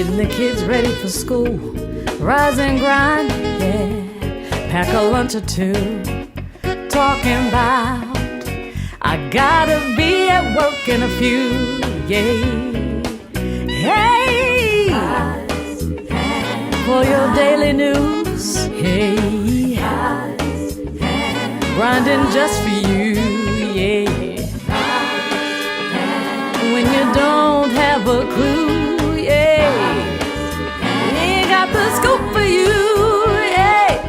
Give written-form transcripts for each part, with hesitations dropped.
Getting the kids ready for school, rise and grind, yeah. Pack a lunch or two, talking about I gotta be at work in a few, yeah. Hey, for your daily news, hey, grinding just for you, yeah. When you don't have a clue, yeah, ain't got the scoop for you, yeah.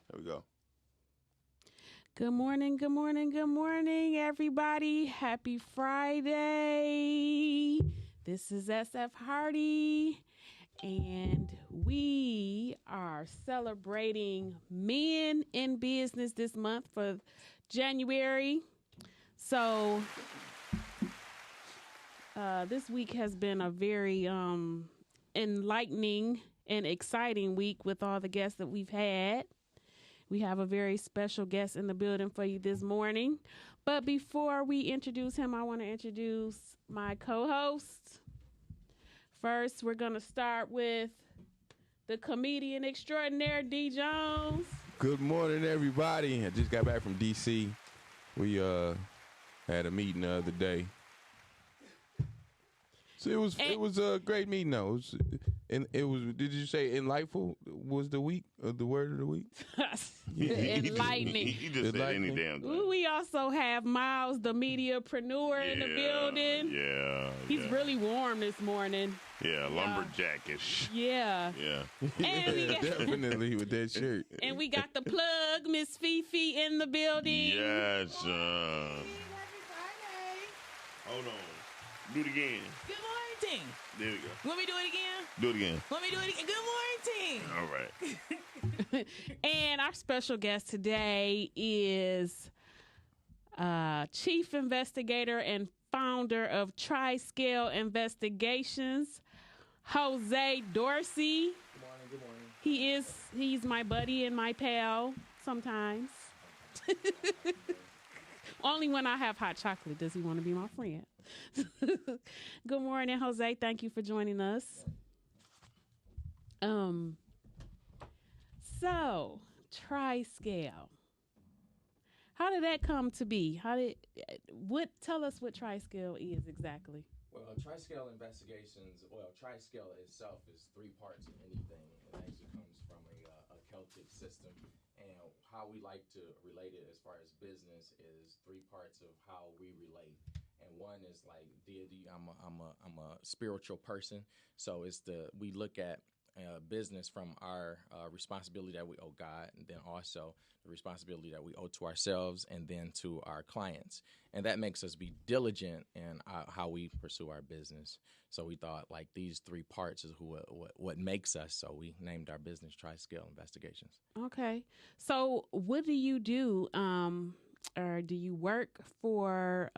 There we go. Good morning, good morning, good morning, everybody. Happy Friday. This is SF Hardy, and we are celebrating men in business this month for January. So this week has been a very enlightening and exciting week with all the guests that we've had. We have a very special guest in the building for you this morning. But before we introduce him, I want to introduce my co-host. First, we're going to start with the comedian extraordinaire, D. Jones. Good morning, everybody. I just got back from D.C. We had a meeting the other day. So it was a great meeting, though. It was. Did you say enlightful was the week? The word of the week? Enlightening. He just said any damn thing. Ooh, we also have Miles, the mediapreneur, in the building. Yeah. He's really warm this morning. Yeah, lumberjackish. Yeah. Yeah. And we got, Definitely with that shirt. and we got the plug, Miss Fifi, in the building. Yes. Hold on. Do it again. Good morning, team. There we go. Want me to do it again? Do it again. Want me to do it again? Good morning, team. All right. And our special guest today is Chief Investigator and founder of Tri-Scale Investigations, Jose Dorsey. Good morning. He's my buddy and my pal sometimes. Only when I have hot chocolate does he want to be my friend. Good morning, Jose. Thank you for joining us. So, Tri-Scale. How did that come to be? Tell us what Tri-Scale is exactly. Well, Tri-Scale Investigations, Tri-Scale itself is three parts of anything. It actually comes from a Celtic system. And how we like to relate it as far as business is three parts of how we relate. And one is like deity. I'm a spiritual person. So we look at business from our responsibility that we owe God, and then also the responsibility that we owe to ourselves and then to our clients. And that makes us be diligent in how we pursue our business. So we thought like these three parts is what makes us. So we named our business Tri-Scale Investigations. Okay. So what do you do? Or do you work for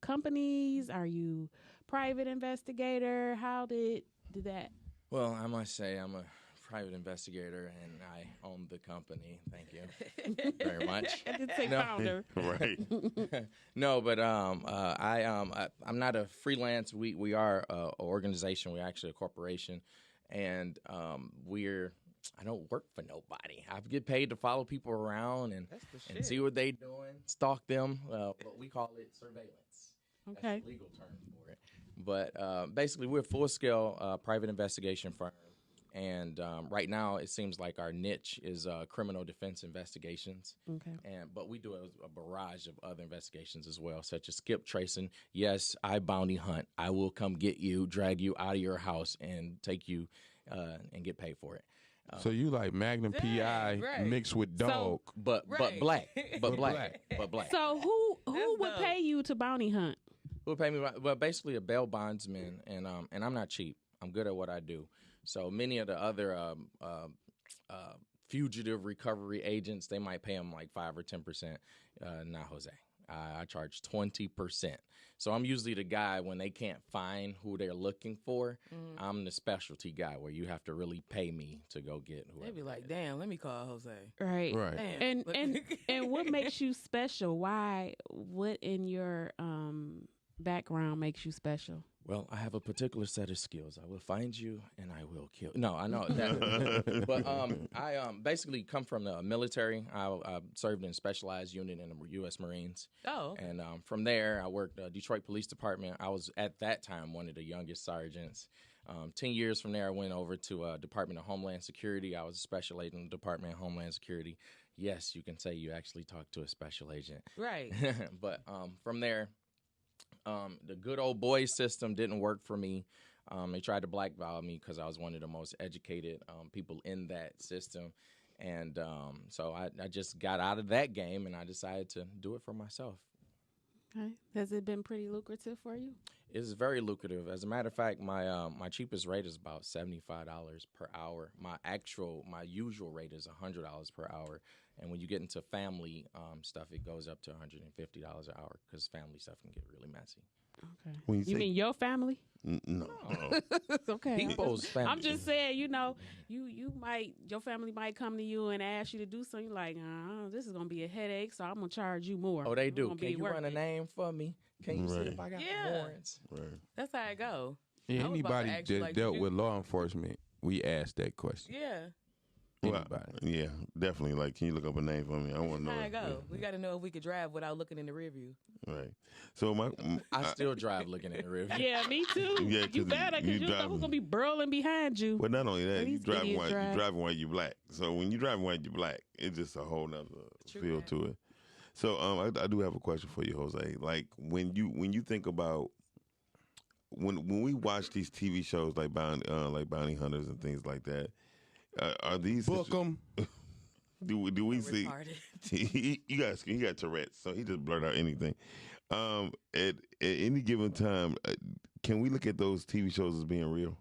companies? Are you private investigator? How did that? Well, I must say I'm a private investigator and I own the company. Thank you very much. I did say No. founder. Right. No, but I'm not a freelance. We are an organization. We're actually a corporation, and I don't work for nobody. I get paid to follow people around and see what they doing, stalk them. But we call it surveillance. Okay. That's the legal term for it. But basically, we're a full-scale private investigation firm. And right now, it seems like our niche is criminal defense investigations. Okay. But we do a barrage of other investigations as well, such as skip tracing. Yes, I bounty hunt. I will come get you, drag you out of your house, and take you and get paid for it. So you like Magnum PI right. mixed with dog. But Right. black. But But black. But black. So who That's would dope. pay you to bounty hunt? Who would pay me? Well, basically a bail bondsman, and I'm not cheap. I'm good at what I do. So many of the other fugitive recovery agents, they might pay them like 5 or 10%. Not Jose. I charge 20%. So I'm usually the guy when they can't find who they're looking for. I'm the specialty guy where you have to really pay me to go get whoever. They be like, damn, let me call Jose. Right. Right. Damn. And what makes you special? Why? What in your background makes you special? Well, I have a particular set of skills. I will find you and I will kill. No, I know that. But I basically come from the military. I served in specialized unit in the U.S. Marines. Oh, okay. And from there, I worked Detroit Police Department. I was, at that time, one of the youngest sergeants. 10 years from there, I went over to Department of Homeland Security. I was a special agent in the Department of Homeland Security. Yes, you can say you actually talked to a special agent. Right. But from there, the good old boys system didn't work for me. They tried to blackball me because I was one of the most educated people in that system. And so I just got out of that game and I decided to do it for myself. Okay. Has it been pretty lucrative for you? It's very lucrative. As a matter of fact, my cheapest rate is about $75 per hour. My usual rate is $100 per hour. And when you get into family stuff, it goes up to $150 an hour because family stuff can get really messy. Okay. When You mean your family? no. It's okay. People's family. I'm just saying, your family might come to you and ask you to do something. You're like, this is gonna be a headache, so I'm gonna charge you more. Oh, they It's do. gonna Can be you worth run a it. name for me? Can you see Right. if I got Yeah. warrants? Right. That's how it go. Yeah, I was about to anybody ask you, that like, dealt did you- with law enforcement, we asked that question. Yeah. Well, Anybody. yeah, definitely. Like, can you look up a name for me? I want to know. How it go. We got to know if we could drive without looking in the rear view. Right. So I still drive looking in the rear view. Yeah, me too. Yeah, you 'cause better, because you you know driving- who's gonna be burling behind you. well, not only that, you These driving idiots while drive. you driving while you black. So when you driving while you black, it's just a whole nother True feel that. to it. So I do have a question for you, Jose. Like when you think about when we watch these TV shows like Bounty Hunters and things like that, are these Book them. Do we see? Retarded. He got Tourette's, so he just blurt out anything. At any given time, can we look at those TV shows as being real?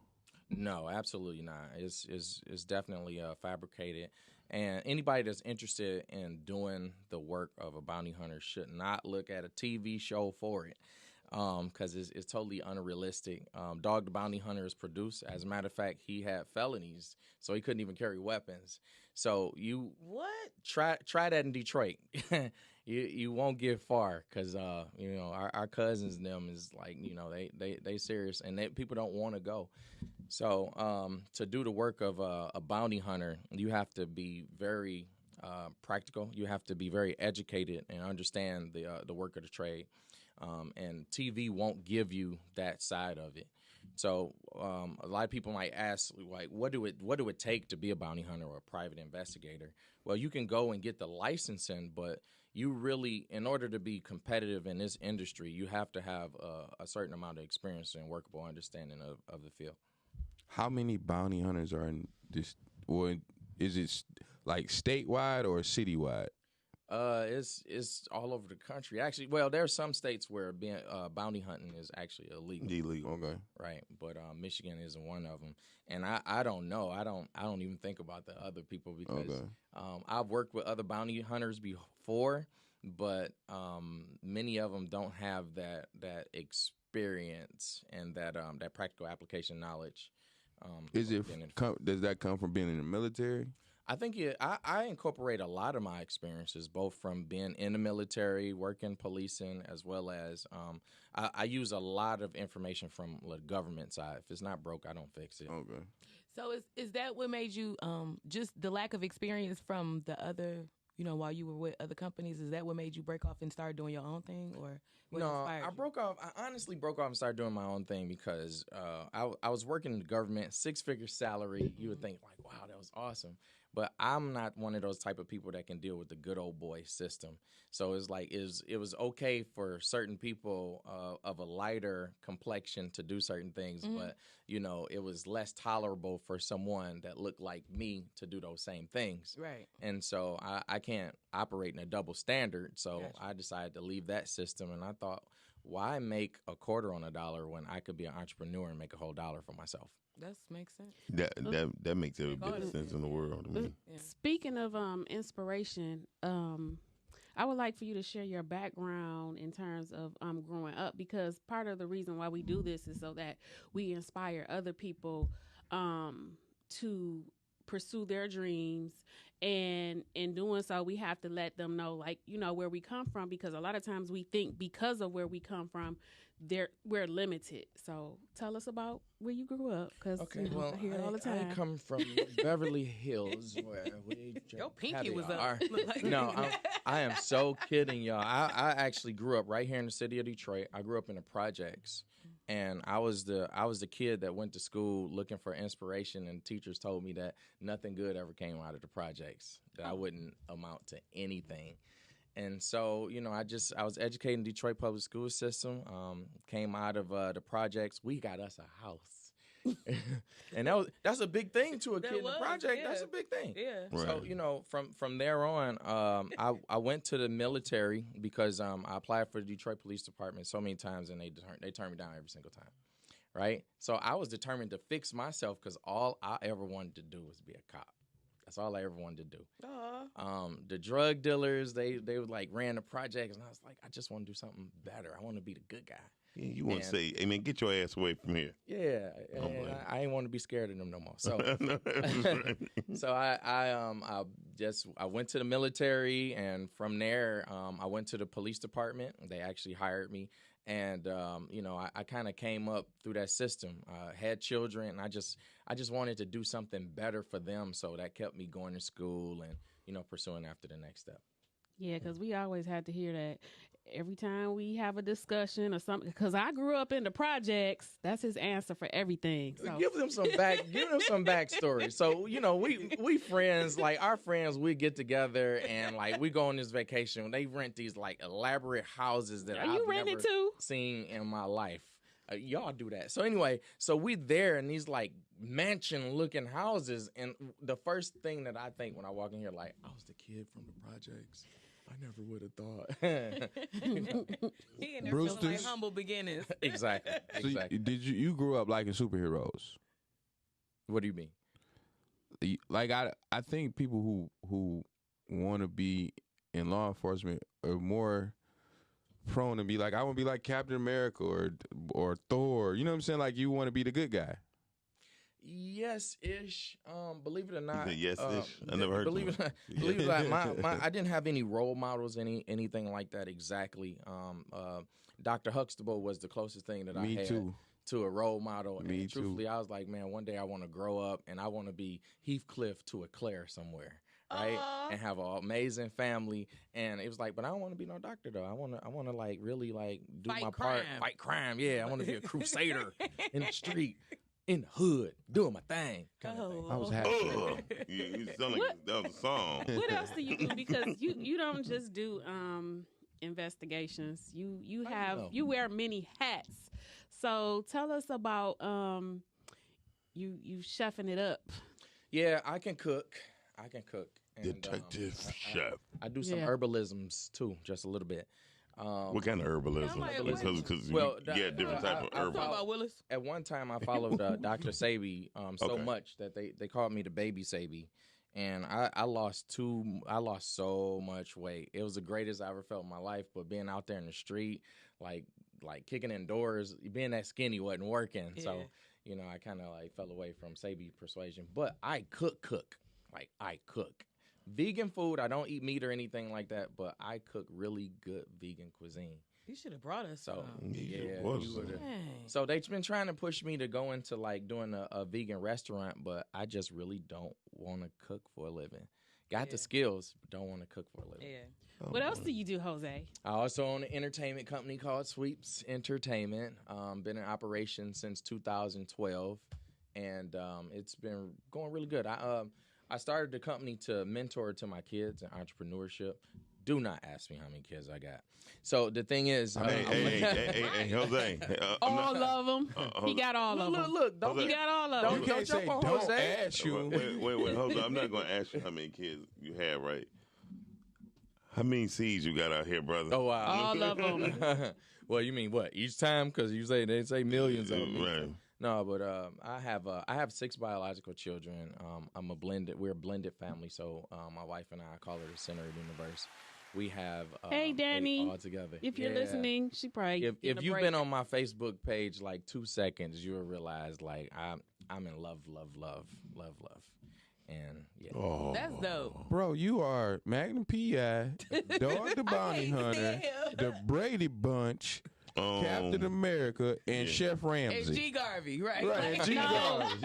No, absolutely not. It's definitely fabricated. And anybody that's interested in doing the work of a bounty hunter should not look at a TV show for it. Because it's totally unrealistic. Dog the Bounty Hunter is produced. As a matter of fact, he had felonies, so he couldn't even carry weapons. So you What? try that in Detroit. you won't get far because our cousins and them is like they serious and people don't want to go. So to do the work of a bounty hunter, you have to be very practical. You have to be very educated and understand the work of the trade. And TV won't give you that side of it. So a lot of people might ask, like, what do it take to be a bounty hunter or a private investigator? Well, you can go and get the licensing, but you really, in order to be competitive in this industry, you have to have a certain amount of experience and workable understanding of the field. How many bounty hunters are in this? Or is it like statewide or citywide? It's all over the country. Actually, well, there are some states where being bounty hunting is actually illegal. Illegal. Okay. Right, but Michigan isn't one of them, and I don't know. I don't even think about the other people because Okay. I've worked with other bounty hunters before, but many of them don't have that experience and that practical application knowledge. Is it? being in- Does that come from being in the military? I think I incorporate a lot of my experiences, both from being in the military, working policing, as well as I use a lot of information from the government side. If it's not broke, I don't fix it. Okay. So is that what made you just the lack of experience from the other, while you were with other companies, is that what made you break off and start doing your own thing, or what No, inspired I you? broke off. I honestly broke off and started doing my own thing because I was working in the government, 6-figure salary. You would think like, wow, that was awesome. But I'm not one of those type of people that can deal with the good old boy system. So it's like it was okay for certain people of a lighter complexion to do certain things, but it was less tolerable for someone that looked like me to do those same things. Right. And so I can't operate in a double standard. So Gotcha. I decided to leave that system. And I thought, why make a quarter on a dollar when I could be an entrepreneur and make a whole dollar for myself? That makes sense. That makes every bit of Honestly. sense in the world to me. Yeah. Speaking of inspiration, I would like for you to share your background in terms of growing up, because part of the reason why we do this is so that we inspire other people to pursue their dreams, and in doing so we have to let them know, like, you know, where we come from, because a lot of times we think because of where we come from we're limited. So tell us about where you grew up, because I hear it all the time. I come from Beverly Hills, where we Your pinky have was our- up. Like- No, I am so kidding, y'all. I actually grew up right here in the city of Detroit. I grew up in the projects, and I was the kid that went to school looking for inspiration, and teachers told me that nothing good ever came out of the projects, that I wouldn't amount to anything. And so, you know, I was educated in Detroit public school system, came out of the projects. We got us a house. And that's a big thing to a That kid in the was, project. That's yeah. a big thing. Yeah. Right. So, you know, from there on, I went to the military because I applied for the Detroit Police Department so many times, and they turned me down every single time. Right? So I was determined to fix myself, because all I ever wanted to do was be a cop. That's all I ever wanted to do. The drug dealers, they was like ran the projects, and I was like, I just want to do something better. I want to be the good guy. Yeah, you want to And- say, hey, man, get your ass away from here. Yeah, Oh, and boy. I ain't want to be scared of them no more. So, so I went to the military, and from there, I went to the police department. They actually hired me, and you know, I kind of came up through that system. Had children, and I just wanted to do something better for them, so that kept me going to school and, you know, pursuing after the next step. Yeah, because we always had to hear that every time we have a discussion or something. Because I grew up in the projects. That's his answer for everything. So. Give them some backstory. So, you know, we friends, like our friends, we get together and like we go on this vacation. They rent these like elaborate houses that Are you I've renting never too? seen in my life. Y'all do that. So anyway, so we there in these like mansion looking houses, and the first thing that I think when I walk in here, like, I was the kid from the projects. I never would have thought. You know? He in there feeling like Brewster's. humble beginnings. Exactly. So Exactly. did you grew up liking superheroes? What do you mean? Like I think people who want to be in law enforcement are more prone to be like, I want to be like Captain America or Thor. You know what I'm saying? Like, you want to be the good guy. Yes-ish. Believe it or not. said yes-ish? I never heard Believe it, that. believe it or not, I didn't have any role models, anything like that exactly. Dr. Huxtable was the closest thing that I Me had too. to a role model. Me And too. truthfully, I was like, man, one day I want to grow up and I want to be Heathcliff to a Claire somewhere. Right, and have an amazing family, and it was like, but I don't want to be no doctor though. I want to like really like do Fight my part, crime. fight crime. Yeah, I want to be a crusader in the street, in the hood, doing my thing. Kind of thing. I was happy. Oh, you sound like that was a song. What else do you do? Because you don't just do investigations. You have know? you wear many hats. So tell us about you chefing it up. Yeah, I can cook. And, Detective I- chef. I do some Yeah. herbalisms too, just a little bit. What kind of herbalism? Yeah, I'm like, Because Well, you get different type of I- herbal. Talk about Willis. At one time, I followed Dr. Sabi so Okay. much that they called me the baby Sabi, and I lost so much weight. It was the greatest I ever felt in my life. But being out there in the street, like kicking indoors, being that skinny wasn't working. So Yeah. you know, I kind of like fell away from Sabi persuasion. But I cook. Like, I cook. Vegan food, I don't eat meat or anything like that, but I cook really good vegan cuisine. You should have brought us So, some. yeah. was. you would've- Dang. So they've been trying to push me to go into like doing a vegan restaurant, but I just really don't want to cook for a living. Got Yeah. the skills, but don't want to cook for a living. Yeah. What else do you do, Jose? I also own an entertainment company called Sweeps Entertainment. Been in operation since 2012, and it's been going really good. I started the company to mentor to my kids in entrepreneurship. Do not ask me how many kids I got. So the thing is, Hey, Jose. I'm All not- of them. He got all of them. look, don't Jose. He got all of Don't them. You Don't can't jump say on don't Jose. ask you. Wait, hold on. I'm not going to ask you how many kids you have, right? How many seeds you got out here, brother? Oh wow! All of them. Well, you mean what? Each time? Because they say millions of them. Right. No, but I have 6 biological children. We're a blended family. So my wife and I call her the center of the universe. We have Hey, 8 Danny, all together. If you're Yeah. listening, she probably If getting a you've break. been on my Facebook page like 2 seconds, you'll realize like I'm in love, and yeah. Oh, That's dope. Bro, you are Magnum P.I., Dog the Bounty Hunter, the Brady Bunch, Captain America, and Chef And Ramsay. G Garvey, right? Right, and G. No.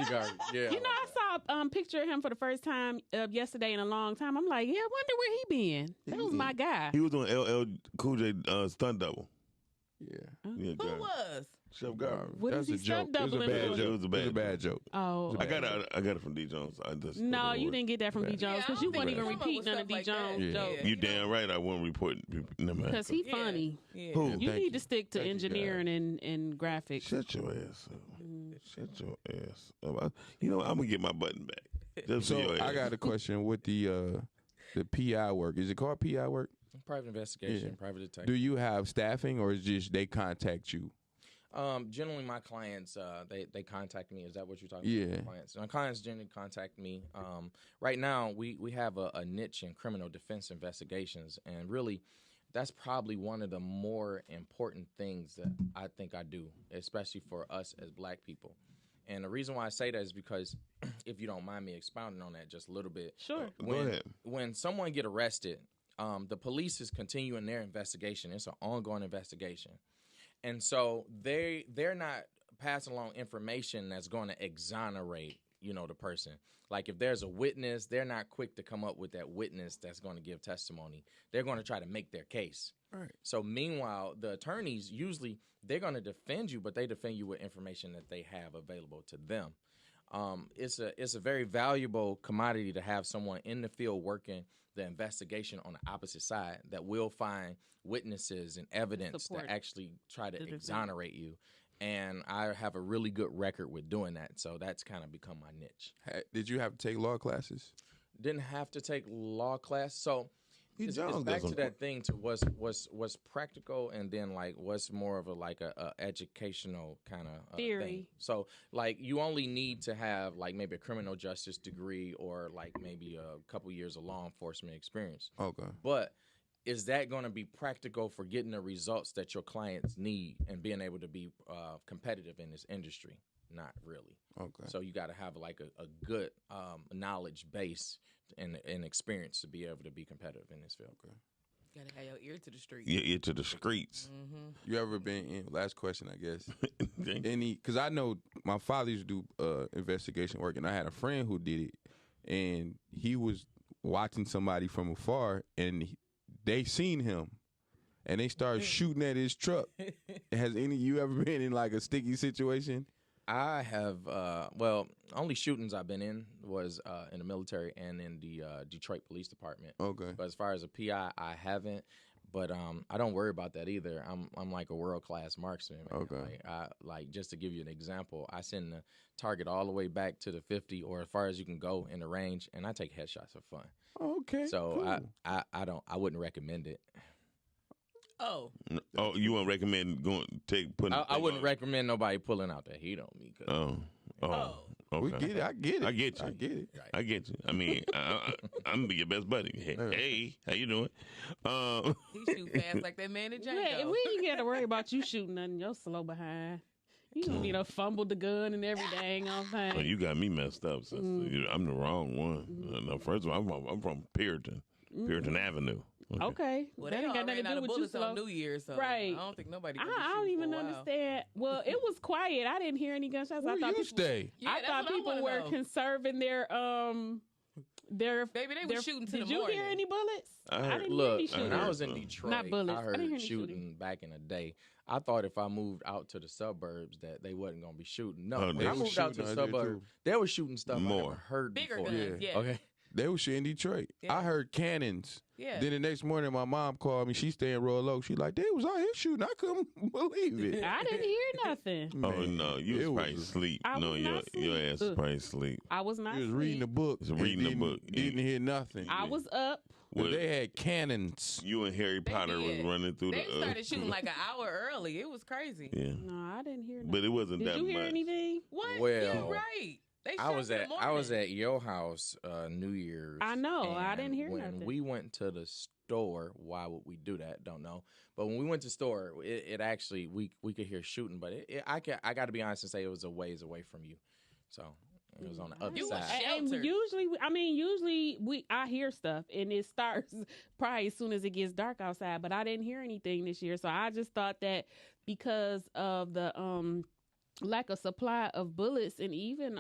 Garvey. Yeah. You know, I saw a picture of him for the first time yesterday in a long time. I'm like, yeah, I wonder where he been. That was my guy. he was on LL Cool J stunt double. Yeah. Yeah, Who Garvey. was? Chef Garvey. What That's is he a joke. stunt It was a doubling bad for? joke. It was a bad joke. Oh, I got it from D Jones. I just no, you didn't get that from D Jones Yeah, I because don't you think weren't even he come up repeating with none of stuff D like that. Jones Yeah. jokes. You damn right. I won't report. No matter. Because he Yeah. funny. Yeah. Who? You Thank need you. to stick to Thank you, engineering and graphics. Shut your ass up. Shut your ass up. You know what? I'm gonna get my button back. Just for So your I ass. got a question with the PI work. Is it called PI work? Private investigation, Yeah. private detective. Do you have staffing or is just they contact you? Generally, my clients they contact me. Is that what you're talking Yeah. about? Clients. My clients generally contact me. Right now, we have a niche in criminal defense investigations, and really, that's probably one of the more important things that I think I do, especially for us as Black people. And the reason why I say that is because, if you don't mind me expounding on that just a little bit, Sure. Go ahead. when someone get arrested, the police is continuing their investigation. It's an ongoing investigation. And so they're not passing along information that's going to exonerate, the person. Like if there's a witness, they're not quick to come up with that witness that's going to give testimony. They're going to try to make their case. Right. So meanwhile, the attorneys usually they're going to defend you, but they defend you with information that they have available to them. It's a very valuable commodity to have someone in the field working the investigation on the opposite side that will find witnesses and evidence Support that actually try to the defense. exonerate you. And I have a really good record with doing that. So that's kind of become my niche. Did you have to take law classes? Didn't have to take law class. So it's Jones back to doesn't- that thing to what's practical and then like what's more of a educational kind of Theory. thing. So like you only need to have like maybe a criminal justice degree or like maybe a couple years of law enforcement experience. Okay. But is that going to be practical for getting the results that your clients need and being able to be competitive in this industry? Not really. Okay. So you got to have like a good knowledge base and experience to be able to be competitive in this field. Okay. Gotta have your ear to the street. Yeah, to the streets. You ever been in? Last question, I guess. Okay. Any? Because I know my father used to do investigation work, and I had a friend who did it, and he was watching somebody from afar, and they seen him, and they started shooting at his truck. Has any you ever been in like a sticky situation? I have, only shootings I've been in was in the military and in the Detroit Police Department. Okay. But as far as a PI, I haven't. But I don't worry about that either. I'm like a world class marksman. Man. Okay. Like just to give you an example, I send the target all the way back to the 50 or as far as you can go in the range, and I take headshots for fun. Okay. So cool. I wouldn't recommend it. Oh, Oh, you wouldn't recommend putting? I wouldn't recommend nobody pulling out the heat on me. 'Cause Oh. We Okay. get it. I get it. I get you. I get it. I get you. I mean, I'm gonna be your best buddy. Hey, how you doing? he shoot fast like that man in Django. Yeah, we ain't got to worry about you shooting nothing. You're slow behind. You don't need to fumble the gun and everything. All Oh, thing. you got me messed up, sister. I'm the wrong one. No, first of all, I'm from Puritan Avenue. Okay, Well, that they ain't all got nothing ran to out do of with you. bullets Slow. on New Year's, so Right. I don't think nobody. I don't even understand. Well, it was quiet. I didn't hear any gunshots. Where I thought you people, stay? Yeah, I that's thought what I people wanna were know. conserving their Baby, they were shooting to Did the you morning. hear any bullets? I heard- didn't hear Look, any when shooting. I was in Detroit, Not bullets. I I didn't hear heard any shooting shooting. back in the day. I thought if I moved out to the suburbs that they wasn't gonna be shooting. No, Oh, when they I was moved out to shooting the out there, suburbs, too. they were shooting stuff I More. never heard Bigger before. guns, yeah. Okay. They was shit in Detroit. Yeah. I heard cannons. Yeah. Then the next morning, my mom called me. She staying Royal Oak. She like, they was out here shooting. I couldn't believe it. I didn't hear nothing. Oh Man, no, you it was probably asleep. I No, was your not your asleep. ass was probably asleep. I was not. You was reading the asleep. book. Was and reading the didn't- book. Didn't hear nothing. I was up. But Well, they had cannons. you and Harry Potter was did. running through They the. started shooting like an hour early. It was crazy. Yeah, No, I didn't hear nothing. but it wasn't Did that you hear much. anything? What? Well- You're right. They I shut was in the at morning. your house New Year's. I know. I and didn't hear when nothing. we went to the store. Why would we do that? Don't know. But when we went to the store, it actually we could hear shooting. But I got to be honest and say it was a ways away from you, so it was on the other You side. was And sheltered. usually I hear stuff and it starts probably as soon as it gets dark outside, but I didn't hear anything this year. So I just thought that because of the lack of supply of bullets and even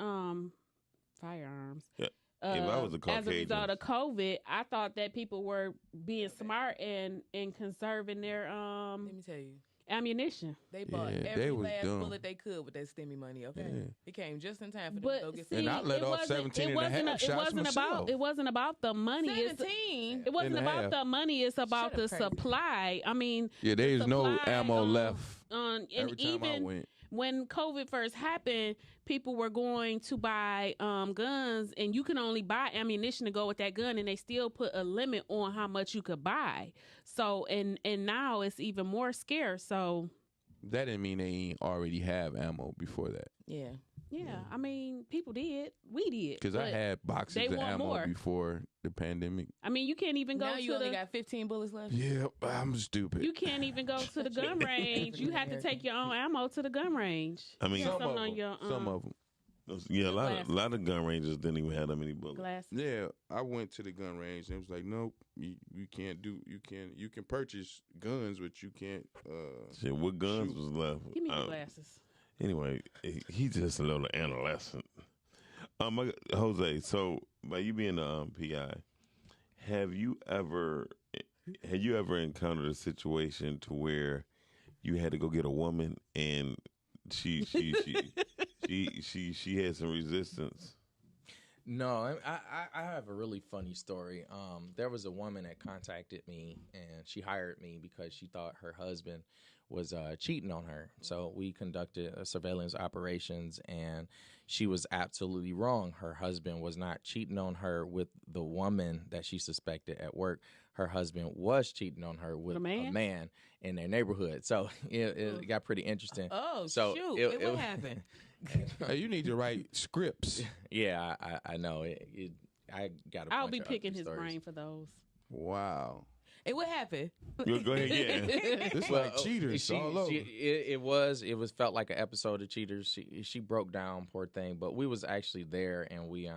firearms. Yeah. If I was a as a result Caucasian- of COVID, I thought that people were being smart and conserving their Let me tell you, ammunition. they bought Yeah, they every was last dumb. bullet they could with that stimmy money. Okay, Yeah. it came just in time for them But to go get see, And I let it off wasn't- 17 it and a wasn't half shots myself. It wasn't about the money. It's- 17. It wasn't and a about half. the money. It's about Shut the up, crazy. supply. I mean, Yeah, there's no supply, ammo left. And Every time I even went. when COVID first happened, people were going to buy guns, and you can only buy ammunition to go with that gun, and they still put a limit on how much you could buy. So, and now it's even more scarce. So, That didn't mean they ain't already have ammo before that. Yeah. yeah, I mean, people did. We did. Because I But, had boxes they of want ammo more. before the pandemic. I mean, you can't even go Now to you only the. got 15 bullets left. Yeah, I'm stupid. You can't even go to the gun range. You have to take your own ammo to the gun range. I mean, You got Some of something on them. your Some of them. yeah, a Glasses. lot of gun ranges didn't even have that many bullets. glasses. Yeah, I went to the gun range and it was like, nope, you can't do. You can purchase guns, but you can't. Shit, what guns Shoot. was left? Give me the glasses. Anyway, he's just a little adolescent. Jose, so by you being a PI, have you ever encountered a situation to where you had to go get a woman and she had some resistance? No, I have a really funny story. There was a woman that contacted me, and she hired me because she thought her husband was cheating on her. So we conducted a surveillance operations, and she was absolutely wrong. Her husband was not cheating on her with the woman that she suspected at work. Her husband was cheating on her with A a man? man in their neighborhood. So it got pretty interesting. Oh, So shoot. it- What it- happened? Hey, you need to write scripts. Yeah, I know. I got. I'll be picking his brain for those. Wow, Hey, what happened? Go ahead, yeah. it's like cheaters all over. It was felt like an episode of Cheaters. She broke down, poor thing. But we was actually there, and we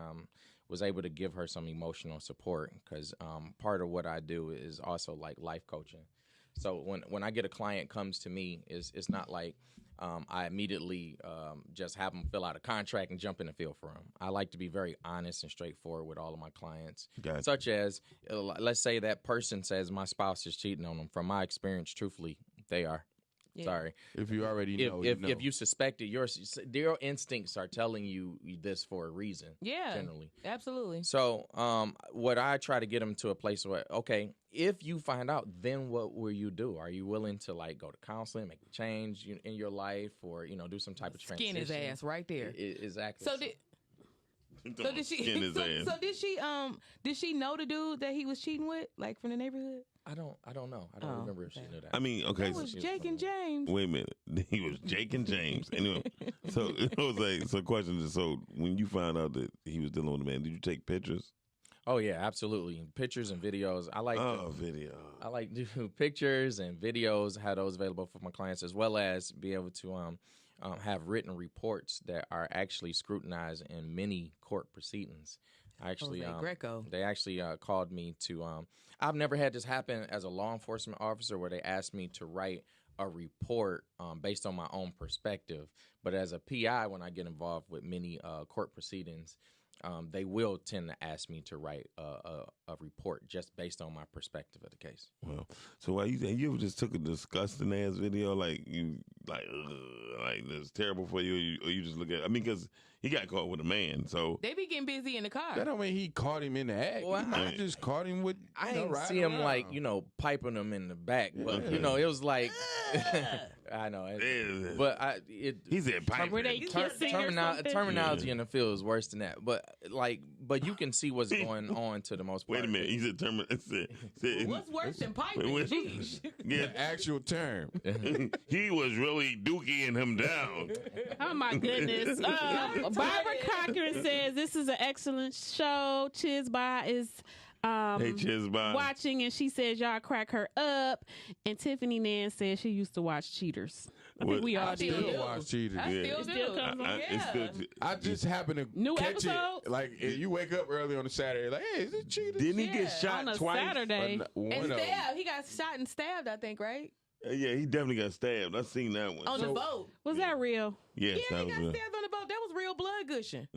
was able to give her some emotional support because part of what I do is also like life coaching. So when I get a client comes to me, it's not like I immediately just have them fill out a contract and jump in the field for them. I like to be very honest and straightforward with all of my clients, Gotcha. such as let's say that person says my spouse is cheating on them. From my experience, truthfully, they are. Yeah. Sorry. If you already know, If you suspect it, your instincts are telling you this for a reason. Yeah. Generally. Absolutely. So, what I try to get them to a place where, okay, if you find out, then what will you do? Are you willing to like go to counseling, make a change in your life, or do some type of transition? Skin his ass right there. Exactly. So did she? Skin his so, ass. so did she know the dude that he was cheating with, like from the neighborhood? I don't know. I don't Oh, remember if she okay. knew that. I mean, okay. That was Jake and James. Wait a minute. He was Jake and James. Anyway, so Jose, so question is, so when you found out that he was dealing with a man, did you take pictures? Oh yeah, absolutely. Pictures and videos. I like. Video. I like to do pictures and videos, have those available for my clients, as well as be able to have written reports that are actually scrutinized in many court proceedings. I actually, Jose Greco. they actually called me to. I've never had this happen as a law enforcement officer where they asked me to write a report based on my own perspective. But as a PI, when I get involved with many court proceedings, they will tend to ask me to write a report just based on my perspective of the case. Well, so why you ever just took a disgusting ass video like it's terrible for you, or you just look at? I mean, because he got caught with a man, so They be getting busy in the car. that don't mean he caught him in the act. Well, He might just caught him with. I you know, didn't riding see him around. like piping him in the back, but Yeah. it was like I know, Yeah. but he said pipe. Were they kissing or something? terminology in the field is worse than that. But you can see what's going on to the most part. Wait a minute. He said What's worse than piping? Wait. Jeez. Yeah, The actual term. he was really dookying him down. Oh my goodness! Barbara Cochran says this is an excellent show. Chizba is Hey, Chizba. watching, and she says y'all crack her up. And Tiffany Nan says she used to watch Cheaters. I think we all still did. do. watch Cheaters. I Yeah. still It still do. comes on. It's still, I just happened to New catch episodes? it. Like if you wake up early on a Saturday, like, hey, is it Cheaters? didn't he Yeah. get shot On a twice? Saturday. One And of them. stabbed. He got shot and stabbed, I think, right? Yeah, he definitely got stabbed. I seen that one. On the boat. Was that real? Yes, Yeah, that he got was stabbed on the boat. That was real blood gushing.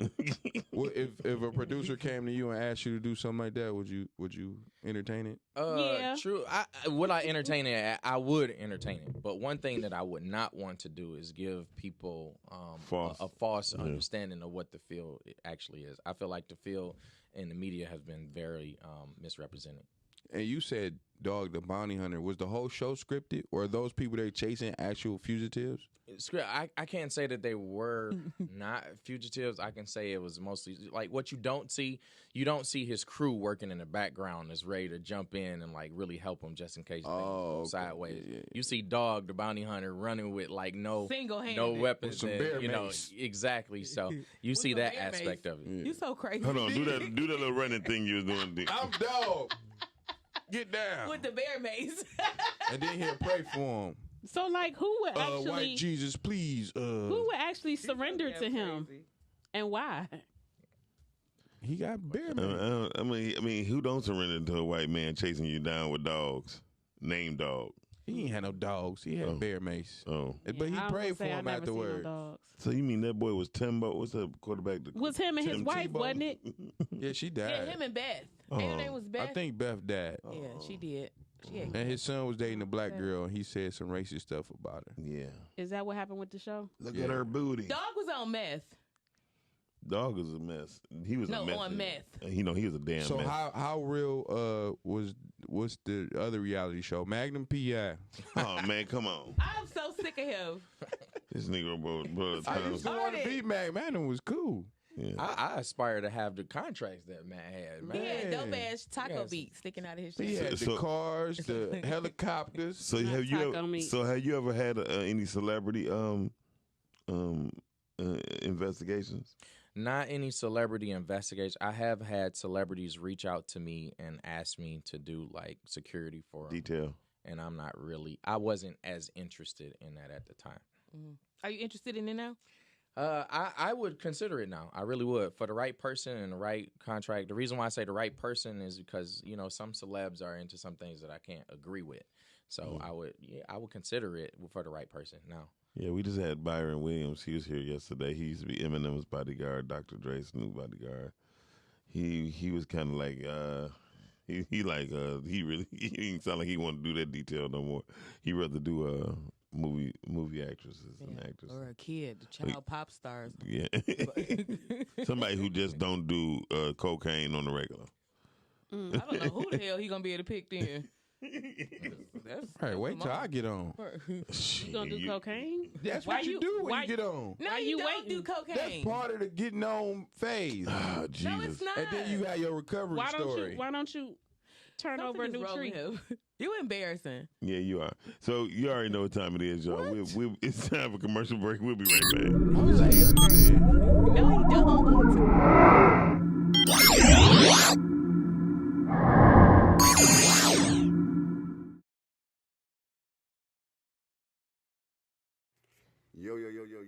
Well, if a producer came to you and asked you to do something like that, would you entertain it? Yeah. True. Would I entertain it? I would entertain it. But one thing that I would not want to do is give people False. a false understanding of what the field actually is. I feel like the field and the media has been very misrepresented. And you said Dog the Bounty Hunter. Was the whole show scripted, or are those people they chasing actual fugitives? I can't say that they were not fugitives. I can say it was mostly like what you don't see. You don't see his crew working in the background that's ready to jump in and like really help him just in case they go okay. sideways. Yeah. You see Dog the Bounty Hunter running with like no Single-handed. weapons, With some and, bear you know mace. exactly. So you see some that bear mace. aspect of it. You so crazy. Hold on, do that little running thing you was doing. I'm Dog. Get down. With the bear mace. And then he'll pray for him. So, like, who would actually White Jesus, please. who would actually surrender to him, and why? He got bear man. I mean, who don't surrender to a white man chasing you down with dogs? Name dog. He ain't had no dogs. He had bear mace. Oh, But he I was prayed for gonna say, I him never seen no afterwards. dogs. so you mean that boy was Timbo? What's the quarterback? Was him and his Tim wife, Tebow? wasn't it? Yeah, she Yeah, died. him and Beth. Oh. And her name was Beth. I think Beth died. Yeah, she did. She had And his son was dating a black girl, and he said some racist stuff about her. Yeah. Is that what happened with the show? Look at her booty. Dog was on meth. Dog is a mess. He was No, a mess. on meth. He was a damn So mess. how real was the other reality show, Magnum PI? Oh man, come on. I'm so sick of him. This nigga bro I used to want to be Magnum was cool. yeah. I aspire to have the contracts that Matt had. Man. He had dope ass taco Yes. beat sticking out of his He chest. had the So- cars, the helicopters. So Not have you taco meat. ever had any celebrity investigations? Not any celebrity investigation. I have had celebrities reach out to me and ask me to do like security for them. Detail. And I wasn't as interested in that at the time. Are you interested in it now? I would consider it now. I really would. For the right person and the right contract. The reason why I say the right person is because, you know, some celebs are into some things that I can't agree with. So I would consider it for the right person now. Yeah, we just had Byron Williams. He was here yesterday. He used to be Eminem's bodyguard, Dr. Dre's new bodyguard. He was kind of like he didn't sound like he wanted to do that detail no more. He rather do movie actresses and actors. Or a kid, child pop stars. Yeah, somebody who just don't do cocaine on the regular. I don't know who the hell he gonna be able to pick then. Hey, wait till I get on. You gonna do cocaine? That's Why what you you- do when why- you get on. No, Why you you don't waiting? do cocaine. That's part of the getting on phase. Ah, Jesus. No, it's not. And then you got your recovery Why don't story. you? Why don't you turn over a Something new is wrong tree? with him. You embarrassing. Yeah, you are. So you already know what time it is, y'all. It's time for commercial break. We'll be right back. Jose understand. No, he don't.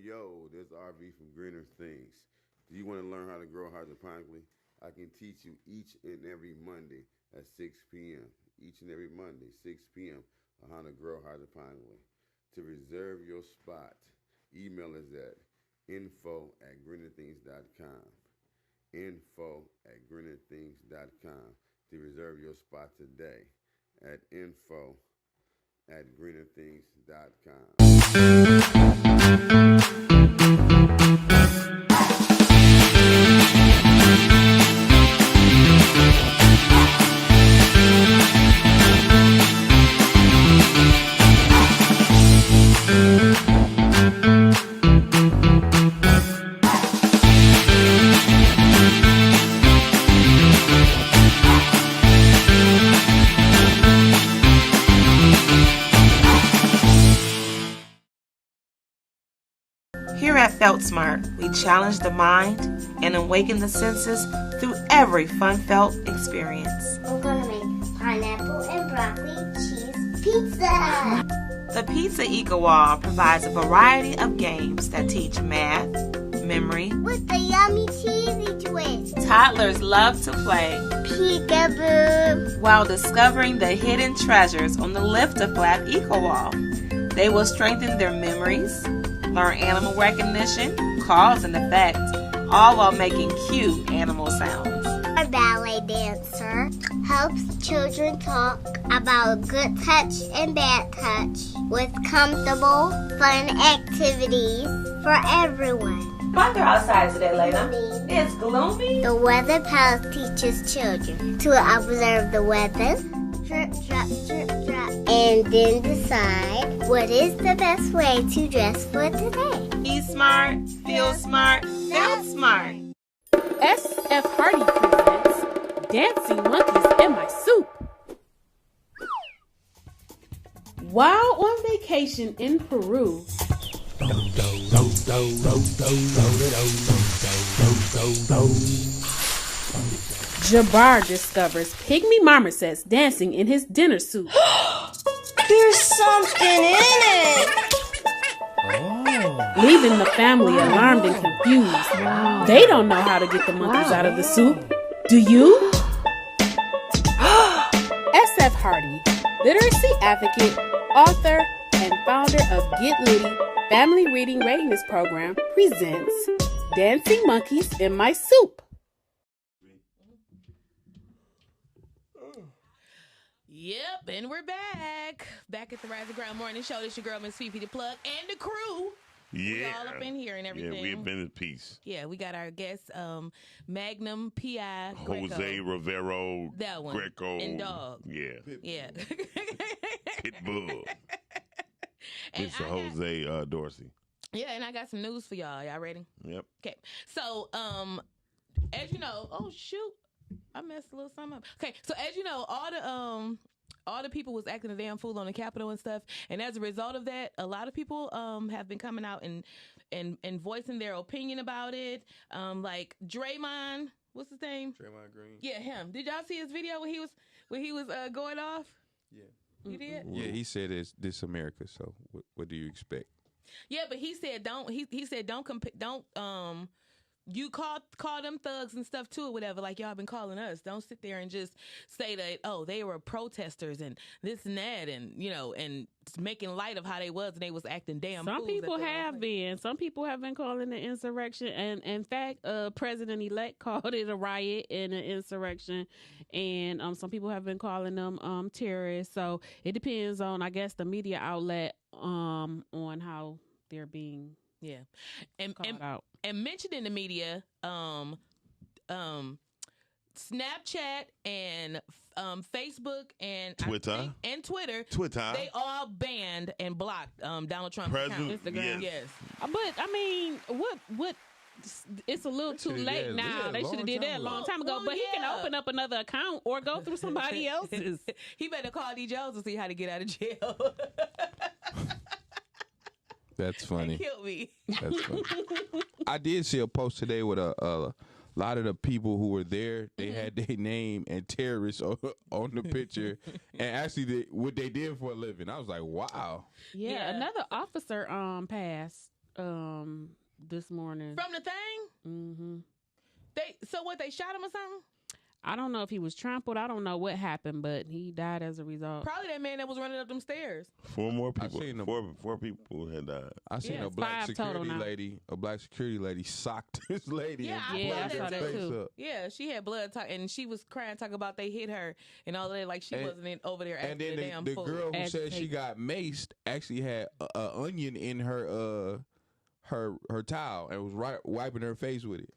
Yo, this is RV from Greener Things. Do you want to learn how to grow hydroponically? I can teach you each and every Monday at 6 p.m. Each and every Monday, 6 p.m. on how to grow hydroponically. To reserve your spot, email us at info@greenerthings.com. info@greenerthings.com. To reserve your spot today at info@greenerthings.com. Here at Felt Smart, we challenge the mind and awaken the senses through every fun-felt experience. I'm gonna make pineapple and broccoli cheese pizza. The Pizza Eco Wall provides a variety of games that teach math, memory, with the yummy cheesy twist. Toddlers love to play peekaboo while discovering the hidden treasures on the Lift-A-Flap Eco Wall. They will strengthen their memories, learn animal recognition, cause and effect, all while making cute animal sounds. A ballet dancer helps children talk about good touch and bad touch with comfortable, fun activities for everyone. Weather outside today, Lena. It's gloomy. The Weather Palace teaches children to observe the weather, drip, drop, drip, drop, and then decide what is the best way to dress for today. Be smart, feel smart, felt smart. SF Hardy presents Dancing Monkeys in My Soup. While on vacation in Peru, Jabbar discovers pygmy marmosets dancing in his dinner suit. There's something in it! Leaving the family alarmed and confused. They don't know how to get the monkeys out of the soup. Do you? SF Hardy, literacy advocate, author, and founder of Get Litty Family Reading Readiness Program, presents Dancing Monkeys in My Soup. Yep, and we're back. Back at the Rise and Ground Morning Show. This your girl, Miss Fifi the Plug, and the crew. Yeah. We all up in here and everything. Yeah, we've been in peace. Yeah, we got our guests, Magnum, P.I., Jose Rivero, that one, Greco. and Dog. Yeah. Yeah. Pitbull. And Mr. Jose Dorsey. Yeah, and I got some news for y'all. Y'all ready? Yep. Okay. So, as you know, oh shoot, I messed a little something up. Okay, so as you know, all the people was acting a damn fool on the Capitol and stuff, and as a result of that, a lot of people have been coming out and voicing their opinion about it. Like Draymond, what's his name? Draymond Green. Yeah, him. Did y'all see his video when he was going off? Yeah. You did? Yeah, he said it's this America. So what do you expect? Yeah, but he said don't. He said don't you call them thugs and stuff too or whatever, like y'all been calling us. Don't sit there and just say that, oh, they were protesters and this and that, and and making light of how they was and they was acting damn Some fools people at the have last been. Some people have been calling it insurrection. And in fact, President-elect called it a riot and an insurrection. And some people have been calling them terrorists. So it depends on, I guess, the media outlet on how they're being called out. And mentioned in the media, Snapchat and Facebook and Twitter Twitter, they all banned and blocked Donald Trump's account. Instagram. Yes. But I mean, what? It's a little too late now. They should have did that a long time ago. But he can open up another account or go through somebody else's. He better call D. Jones to see how to get out of jail. That's funny. That killed me. That's funny. I did see a post today with a lot of the people who were there. They had their name and terrorists on the picture, and actually what they did for a living. I was like, wow. Yeah. Another officer passed this morning from the thing. Mm-hmm. They shot him or something? I don't know if he was trampled. I don't know what happened, but he died as a result. Probably that man that was running up them stairs. Four more people. Four people had died. I seen a black security lady. A black security lady socked this lady. Yeah, I saw that too. Yeah, she had blood, and she was crying, talking about they hit her and all of that, like she wasn't over there. And then the girl who said she got maced actually had an onion in her towel and was wiping her face with it.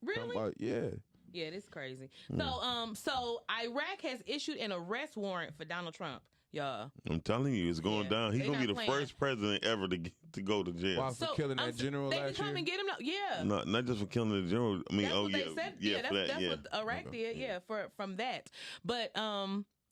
Really? Yeah. Yeah, this is crazy. So Iraq has issued an arrest warrant for Donald Trump, y'all. I'm telling you, it's going down. He's gonna be the first president ever to go to jail. Wow, for killing that general they last can come year? and get him. Yeah. No, not just for killing the general. I mean, That's what they said. That's what Iraq did. Yeah, from that. But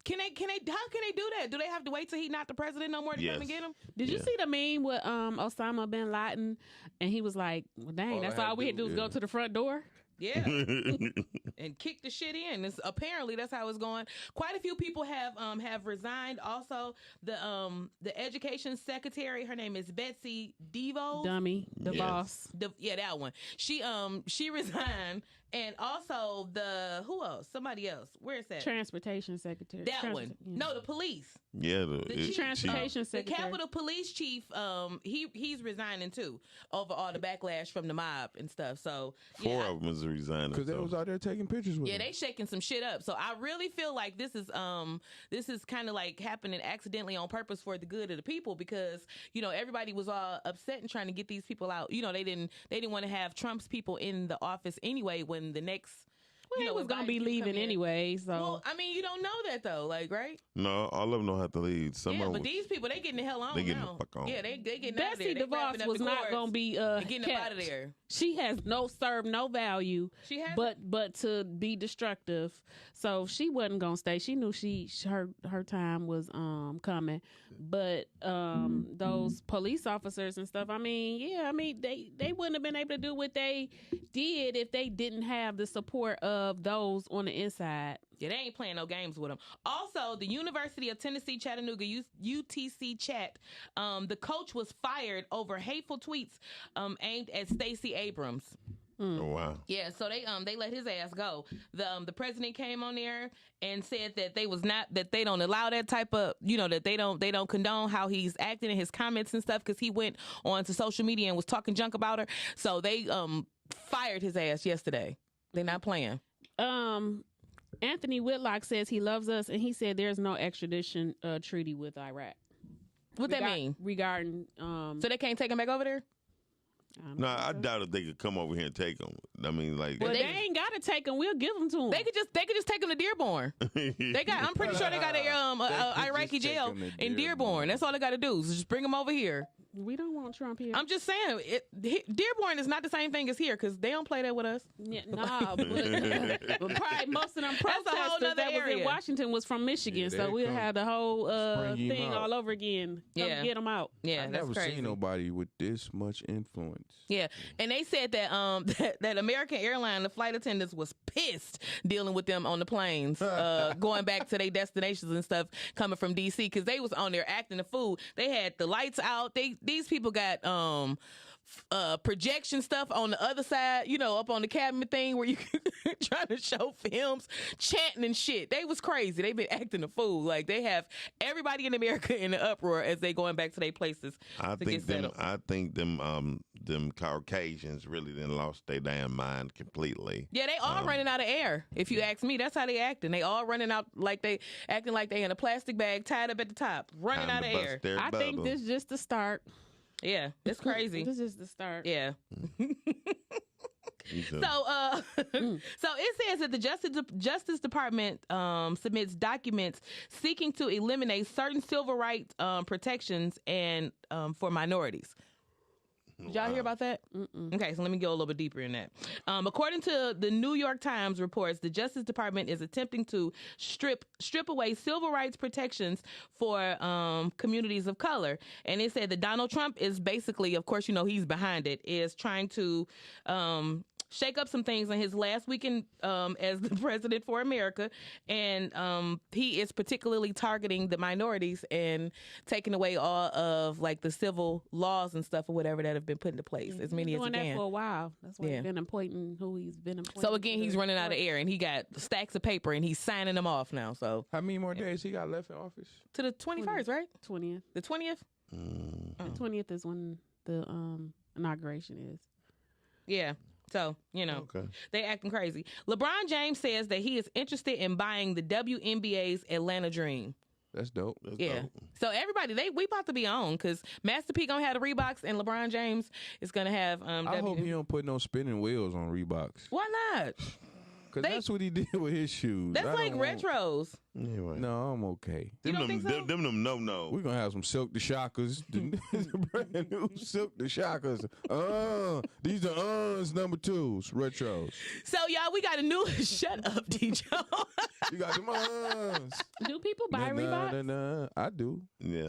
How can they do that? Do they have to wait till he's not the president no more to come and get him? Did you see the meme with Osama bin Laden? And he was like, well, dang, that's all we had to do was go to the front door. Yeah, and kick the shit in. Apparently that's how it's going. Quite a few people have resigned. Also, the education secretary, her name is Betsy DeVos. Dummy, the boss. That one. She resigned, and also who else? Somebody else. Where is that? Transportation secretary. That one. No, the police. Yeah, the transportation secretary. The Capitol Police chief. He's resigning too over all the backlash from the mob and stuff. So four of them is resigning because they was out there taking pictures with. Yeah, them. they shaking some shit up. So I really feel like this is kind of like happening accidentally on purpose for the good of the people, because everybody was all upset and trying to get these people out. They didn't want to have Trump's people in the office anyway when the next. He was gonna be leaving anyway, so. Well, I mean, you don't know that though, like, right? No, all of them don't have to leave. But these people, they getting the hell on. They getting now. the fuck on. Yeah, they getting out of there. Betsy DeVos was not gonna be getting kept. up out of there. She has no value. She has, but to be destructive. So she wasn't gonna stay. She knew her time was coming. But those police officers and stuff, they wouldn't have been able to do what they did if they didn't have the support of those on the inside. Yeah, they ain't playing no games with them. Also, the University of Tennessee Chattanooga, UTC Chat, the coach was fired over hateful tweets aimed at Stacey Abrams. Oh, wow. Yeah, so they let his ass go. The president came on there and said that they don't allow that type of, that they don't condone how he's acting in his comments and stuff, because he went onto social media and was talking junk about her. So they fired his ass yesterday. They're not playing. Anthony Whitlock says he loves us, and he said there's no extradition treaty with Iraq. What that mean? Regarding so they can't take him back over there? No, I doubt if they could come over here and take them. I mean, like, well, they ain't gotta take them. We'll give them to them. They could just take them to Dearborn. I'm pretty sure they got a Iraqi jail in Dearborn. That's all they got to do is just bring them over here. We don't want Trump here. I'm just saying, Dearborn is not the same thing as here, because they don't play that with us. Yeah, nah, but probably most of them protesters that was in Washington was from Michigan, so we'll have the whole thing all over again. Get them out. Yeah, I've that's never crazy. seen nobody with this much influence. Yeah, and they said that that American Airlines, the flight attendants was pissed dealing with them on the planes, going back to their destinations and stuff, coming from D.C., because they was on there acting the fool. They had the lights out. These people got projection stuff on the other side, up on the cabin thing where you trying to show films, chanting and shit. They was crazy. They been acting a fool. Like, they have everybody in America in the uproar as they going back to their places. I think them Caucasians really done lost their damn mind completely. Yeah, they all running out of air. If you ask me, that's how they acting. They all running out like they acting like they in a plastic bag tied up at the top, running out of air. I think this is just the start. Yeah, it's crazy. This is the start. Yeah. So it says that the Justice Department submits documents seeking to eliminate certain civil rights protections and for minorities. Did y'all hear about that? Okay, so let me go a little bit deeper in that. According to the New York Times reports, the Justice Department is attempting to strip away civil rights protections for communities of color. And it said that Donald Trump is basically, of course, he's behind it, is trying to shake up some things in his last weekend as the president for America. And he is particularly targeting the minorities and taking away all of like the civil laws and stuff or whatever that have been put into place, as many as he can. Doing that for a while. That's why he's been appointing who he's been appointing. So again, he's running out of air, and he got stacks of paper, and he's signing them off now. So how many more days he got left in office? To the 21st, right? 20th. The 20th? The 20th is when the inauguration is. Yeah. So, they acting crazy. LeBron James says that he is interested in buying the WNBA's Atlanta Dream. That's dope. Dope. So everybody, we about to be on, because Master P gonna have the Reeboks and LeBron James is gonna have. I hope he don't put no spinning wheels on Reeboks. Why not? Cause that's what he did with his shoes. That's I like don't want- retros. Yeah, right. No, I'm okay. You don't think so? Them no. We're gonna have some Silk the Shockers. The brand new Silk the Shockers. These are number 2s, retros. So y'all, we got a new shut up, DJ. You got them Do people buy Reeboks? Nah. I do. Yeah.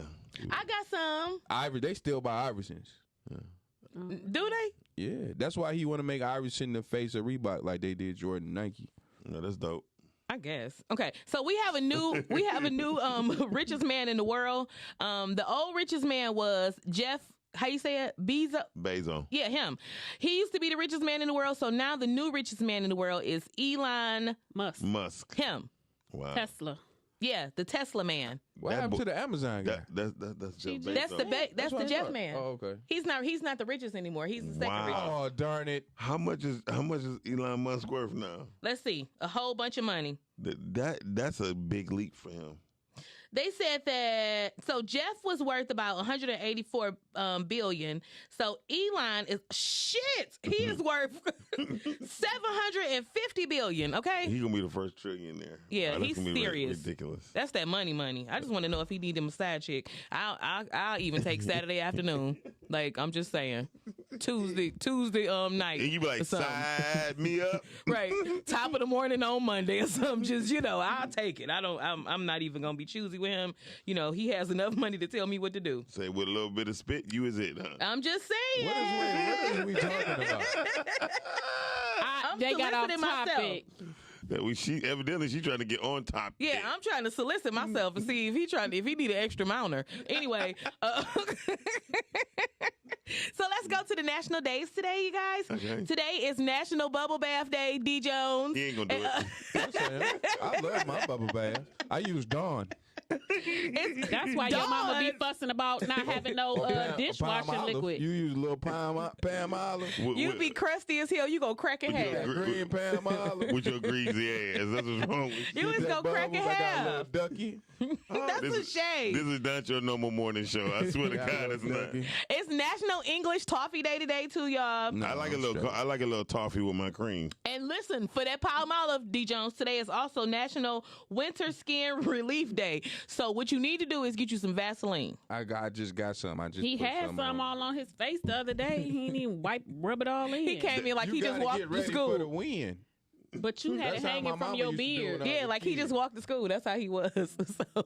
I got some. They still buy Iversons. Do they? Yeah, that's why he want to make Iverson the face of Reebok like they did Jordan Nike. No, that's dope. I guess. Okay, so we have a new richest man in the world. The old richest man was Jeff. How you say it? Bezos. Yeah, him. He used to be the richest man in the world. So now the new richest man in the world is Elon Musk. Him. Wow. Tesla. Yeah, the Tesla man. What happened to the Amazon guy? That's Jeff Bezos. That's the Jeff man. Oh, okay. He's not the richest anymore. He's the second richest. Oh, darn it. How much is Elon Musk worth now? Let's see. A whole bunch of money. That's a big leap for him. They said that Jeff was worth about 184 billion. So Elon is shit. He is worth 750 billion. Okay, He gonna be the first trillionaire. Yeah, That's he's gonna be serious. ridiculous. That's that money. I just want to know if he need him a side chick. I'll even take Saturday afternoon. Like I'm just saying, Tuesday night. And you be or like, something. side me up. Right, top of the morning on Monday or something. Just I'll take it. I'm not even gonna be choosy with him. He has enough money to tell me what to do. Say with a little bit of spit, you is it, huh? I'm just saying. What is we talking about? They got off soliciting myself. topic. Evidently she trying to get on top. Yeah, I'm trying to solicit myself and see if he need an extra mounter. Anyway, so let's go to the national days today, you guys. Okay. Today is National Bubble Bath Day. D Jones. He ain't gonna do it. I love my bubble bath. I use Dawn. That's why your mama be fussing about not having no dishwashing Palm olive. liquid. You use a little Palm Olive. You be crusty as hell. You go crack in half. Green Palm Olive. With your greasy ass. That's what's wrong with you. You was gonna crack in I got a half. little ducky. That's a shame. This is not your normal morning show. I swear to God, it's not. It's National English Toffee Day today too, y'all. I like a little toffee with my cream. And listen, for that palm olive, D Jones, today is also National Winter Skin Relief Day. So what you need to do is get you some Vaseline. I just got some. He had some all on his face the other day. He didn't even rub it all in. He came in like he just walked to for the school. win. But you had it That's how hanging my from mama your used to do beard. when I Yeah, was like a he kid. just walked to school. That's how he was. So,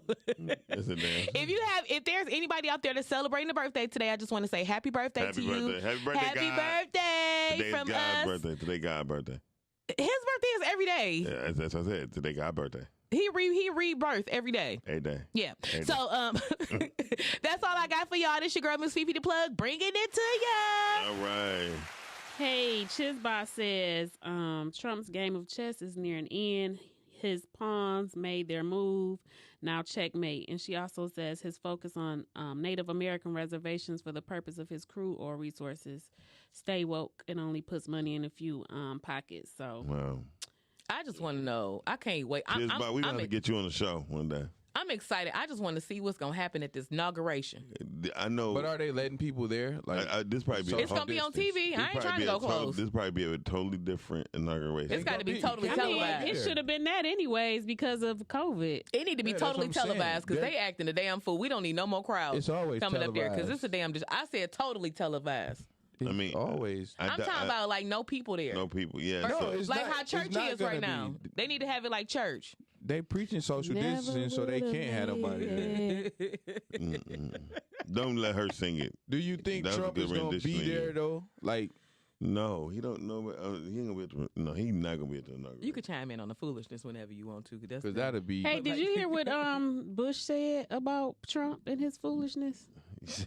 That's a damn. if there's anybody out there that's celebrating a birthday today, I just want to say happy birthday Happy to you. birthday. Happy birthday, Happy God. birthday Today's from God's us. birthday. Today God's birthday. His birthday is every day. Yeah, that's what I said. Today God's birthday. He rebirth every day. Every day. Yeah. Every So that's all I got for y'all. This your girl Miss Fifi the Plug, bringing it to ya. All right. Hey, Chizbot says Trump's game of chess is near an end. His pawns made their move. Now checkmate. And she also says his focus on Native American reservations for the purpose of his crude oil resources stay woke and only puts money in a few pockets. So Wow. I just want to know. I can't wait. We're going to have to get you on the show one day. I'm excited. I just want to see what's going to happen at this inauguration. I know. But are they letting people there? Like this probably be It's going to be on TV. I ain't trying to go close. This probably be a totally different inauguration. It's got to be totally I televised. mean, it should have been that anyways because of COVID. It need to be Yeah, that's totally what I'm saying. televised because they acting a damn fool. We don't need no more crowds It's always coming up there because televised. it's a damn. I said totally televised. I mean, always. I'm talking about like no people there. No people. Yeah. No, so- it's like not- how it's church not is right gonna now. be. They need to have it like church. They preaching social Never distancing, so they would've can't have nobody there. Mm-mm. Don't let her sing it. Do you think That was a Trump good is gonna rendition be of you. there though? Like, No, he don't know. He ain't gonna be at the, no, he's not gonna be at the inauguration. You could chime in on the foolishness whenever you want to. because that'd be. Hey, did you hear what Bush said about Trump and his foolishness?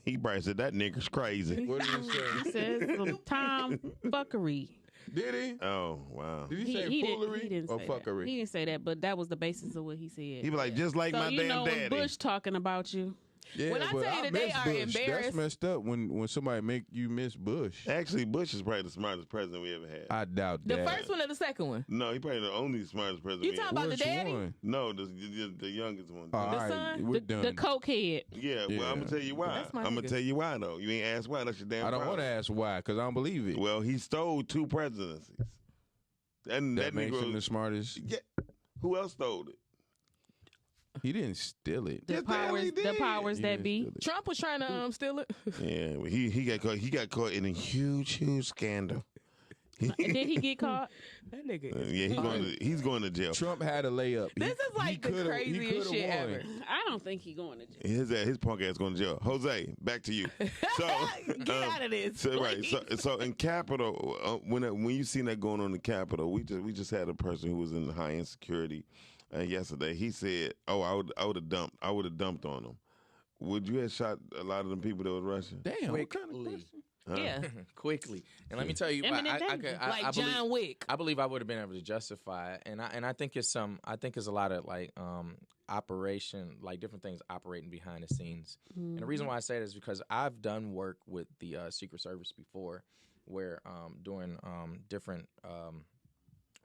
He probably said that nigger's crazy. What did he say? He says some Tom fuckery. Did he? Oh wow. Did he say foolery he didn't or say fuckery? That. He didn't say that, but that was the basis of what he said. He be like, just like so my you damn know daddy. when Bush talking about you. Yeah, When I but tell you that they miss are Bush. embarrassed- That's messed up when somebody make you miss Bush. Actually, Bush is probably the smartest president we ever had. I doubt The that. first one or the second one? No, he probably the only smartest president. You we talking had. about the Which daddy? one? No, the youngest one. All right, son? we're done. The coke head. Yeah, well, Yeah. I'm gonna tell you why. That's my I'm gonna nigga. tell you why though. You ain't asked why. That's your damn. I don't want to problem. ask why because I don't believe it. Well, he stole 2 presidencies. That makes him Negro, the smartest. yeah. Who else stole it? He didn't steal it. The powers He that didn't be. steal it. Trump was trying to steal it. Yeah, well, he got caught. He got caught in a huge scandal. Did he get caught? That nigga. Yeah, he's going to jail. Trump had a layup. This is like the craziest shit ever. I don't think he going to jail. His punk ass going to jail. Jose, back to you. So Get out of this. So, right. please. So in Capitol, when you seen that going on in the Capitol, we just had a person who was in high end security yesterday. He said, "Oh, I would have dumped on him." Would you have shot a lot of them people that was rushing? Damn, what kind of Quickly. question? Huh? Yeah. Quickly. And let me tell you, Imminent danger. Like John Wick. I believe I would have been able to justify it, and I think it's a lot of like operation, like different things operating behind the scenes. And the reason why I say that is because I've done work with the Secret Service before, where doing different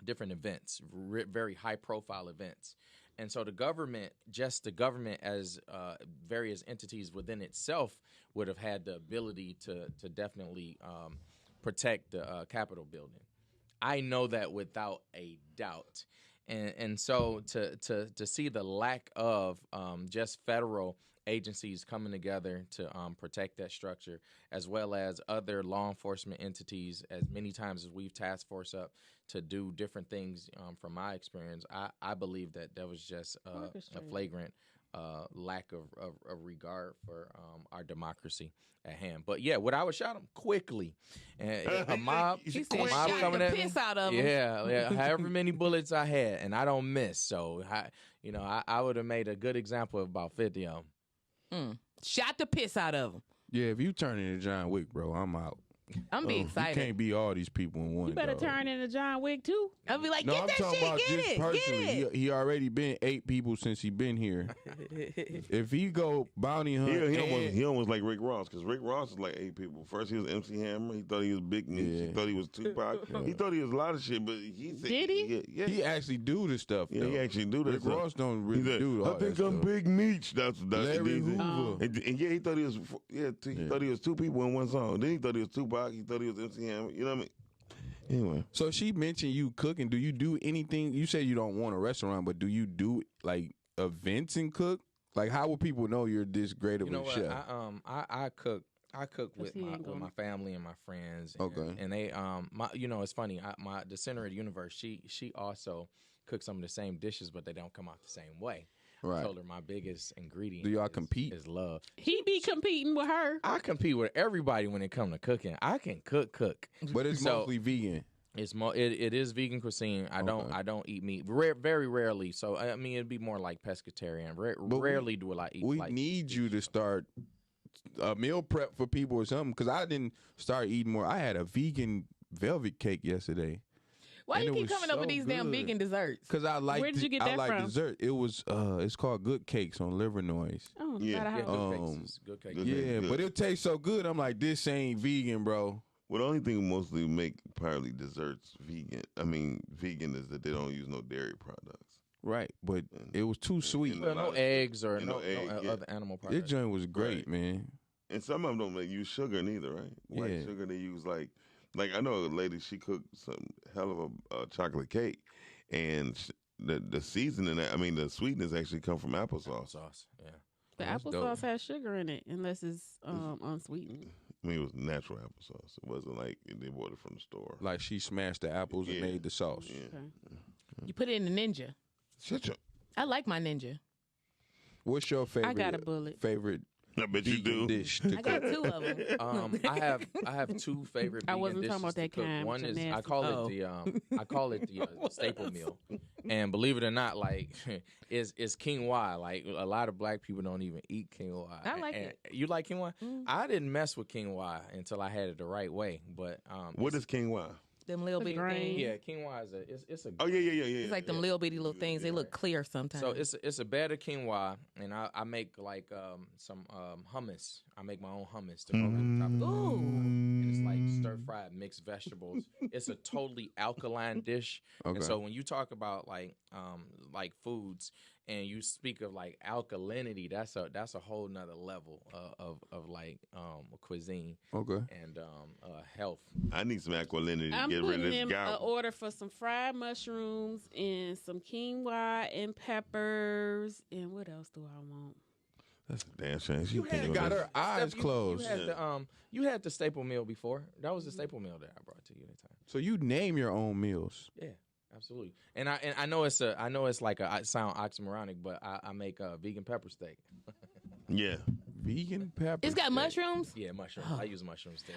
events, very high profile events. And so the government as various entities within itself would have had the ability to definitely protect the Capitol building. I know that without a doubt. And so to see the lack of just federal agencies coming together to protect that structure, as well as other law enforcement entities, as many times as we've task force up to do different things, from my experience, I believe that was just a flagrant lack of regard for our democracy at hand. But yeah, I would shot him quickly. And a mob, He a said, mob shot coming the at me. piss out of him. Yeah, however many bullets I had, and I don't miss. So I would have made a good example of about 50 of them. Shot the piss out of him. Yeah, if you turn into John Wick, bro, I'm out. I'm be You excited. can't be all these people in one. You better dog. turn into John Wick too. I'll be like, No, get I'm that talking shit, about get just it, personally. get it. He already been 8 people since he been here. If he go bounty hunt, He almost like Rick Ross, because Rick Ross is like 8 people. First he was MC Hammer. He thought he was Big Meech. Yeah. He thought he was Tupac. He thought he was a lot of shit, but he said, Did he? Yeah, he actually do this stuff. yeah, though. he actually do that. Rick stuff. Ross don't He really said, do all I think that I'm stuff. Big Meech. That's Larry and, Hoover. and yeah, he thought he was he thought he was 2 people in one song. Then he thought he was Tupac. He thought he was MC Hammer. You know what I mean? Anyway, So she mentioned you cooking. Do you do anything? You said you don't want a restaurant, but do you do like events and cook? Like, how will people know you're this great of You know a what? chef? I cook. I cook with he ain't going. my family and my friends. And, Okay. And they it's funny. The center of the universe. She also cooks some of the same dishes, but they don't come out the same way. Right. I told her my biggest ingredient. Do y'all compete? Is love. He be competing with her. I compete with everybody when it comes to cooking. I can cook. But it's So- mostly vegan. It is vegan cuisine. I don't eat meat. Very rarely. So I mean, it'd be more like pescatarian. Rarely do I eat. We like need you to start a meal prep for people or something, because I didn't start eating more. I had a vegan velvet cake yesterday. Why And you it keep was coming up with so these damn good. vegan desserts? Because I like Where did you get I that like from? dessert. It was it's called Good Cakes on Liver Noise. Oh, Yeah. gotta have good Um, cakes is good cake. Good. Yeah, but it tastes so good. I'm like, this ain't vegan, bro. well, the only thing mostly make apparently desserts vegan is that they don't use no dairy products. Right, but it was too sweet. Well, no eggs or and no egg, yeah. other animal This products. joint was great, Right. man. And some of them don't make use sugar neither, right? White Yeah. sugar they use like I know a lady, she cooked some hell of a chocolate cake, and the seasoning, the sweetness actually come from applesauce. Sauce. Yeah. The That's dope. applesauce has sugar in it, unless it's unsweetened. It was natural applesauce. It wasn't like they bought it from the store. Like she smashed the apples and Yeah. made the sauce. Yeah. Okay. You put it in the Ninja. Shut up. I like my Ninja. What's your favorite? I got a bullet. Favorite I bet you vegan do. dish to I got cook? 2 of them. I have 2 favorite. I vegan wasn't talking dishes about to that cook. kind, One which is are I nasty. call Oh. it the staple meal, and believe it or not, like is quinoa. Like a lot of black people don't even eat quinoa. I like And it. You like quinoa? I didn't mess with quinoa until I had it the right way. But What is quinoa? Them little The bitty grain. things. yeah, quinoa is it's a Oh yeah. It's like them little bitty little things. They look clear sometimes. So it's a bed of quinoa, and I make like some hummus. I make my own hummus to go over the top of the Ooh. and it's like stir fried mixed vegetables. It's a totally alkaline dish. Okay. And so when you talk about like foods and you speak of like alkalinity, that's a whole nother level of like cuisine. Okay. And health. I need some alkalinity to I'm get rid putting of this in gout. an order for some fried mushrooms and some quinoa and peppers. And what else do I want? That's a damn shame. She You thinking got of her eyes closed. You had the staple meal before. That was the staple meal that I brought to you that time. So you name your own meals. Yeah, absolutely. And I know it's like I sound oxymoronic, but I make a vegan pepper steak. Yeah. Vegan pepper. It's got steak. mushrooms. Yeah, mushrooms. I use mushrooms too.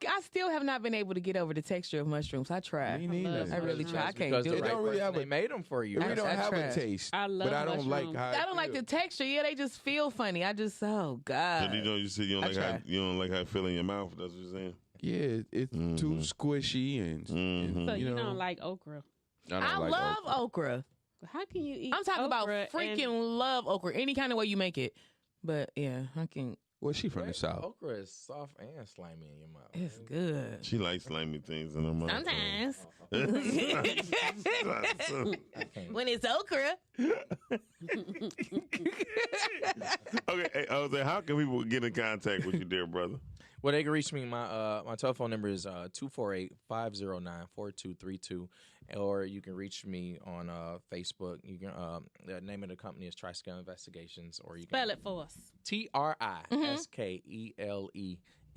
I still have not been able to get over the texture of mushrooms. I tried. Me neither. I really tried. I can't Because do the it. They don't really have they made them for you. It really don't I have tried. a taste. I love but I don't like mushrooms. how I don't like the texture. Yeah, they just feel funny. I just So God. you said you don't I like how tried. you don't like how it feel in your mouth. That's what you're saying. Yeah, it's too squishy and So you know, don't like okra. I like love okra. okra. How can you eat I'm talking about okra and- freaking love okra. Any kind of way you make it. But yeah, I can. Well, she from the south. Okra is soft and slimy in your mouth. It's good. She likes slimy things in her mouth. Sometimes. Okay, When it's okra. hey, Jose, how can people get in contact with you, dear brother? Well, they can reach me. My telephone number is 248-509-4232, or you can reach me on Facebook. You can the name of the company is TriScale Investigations, or you can Spell it for us. TRISKELE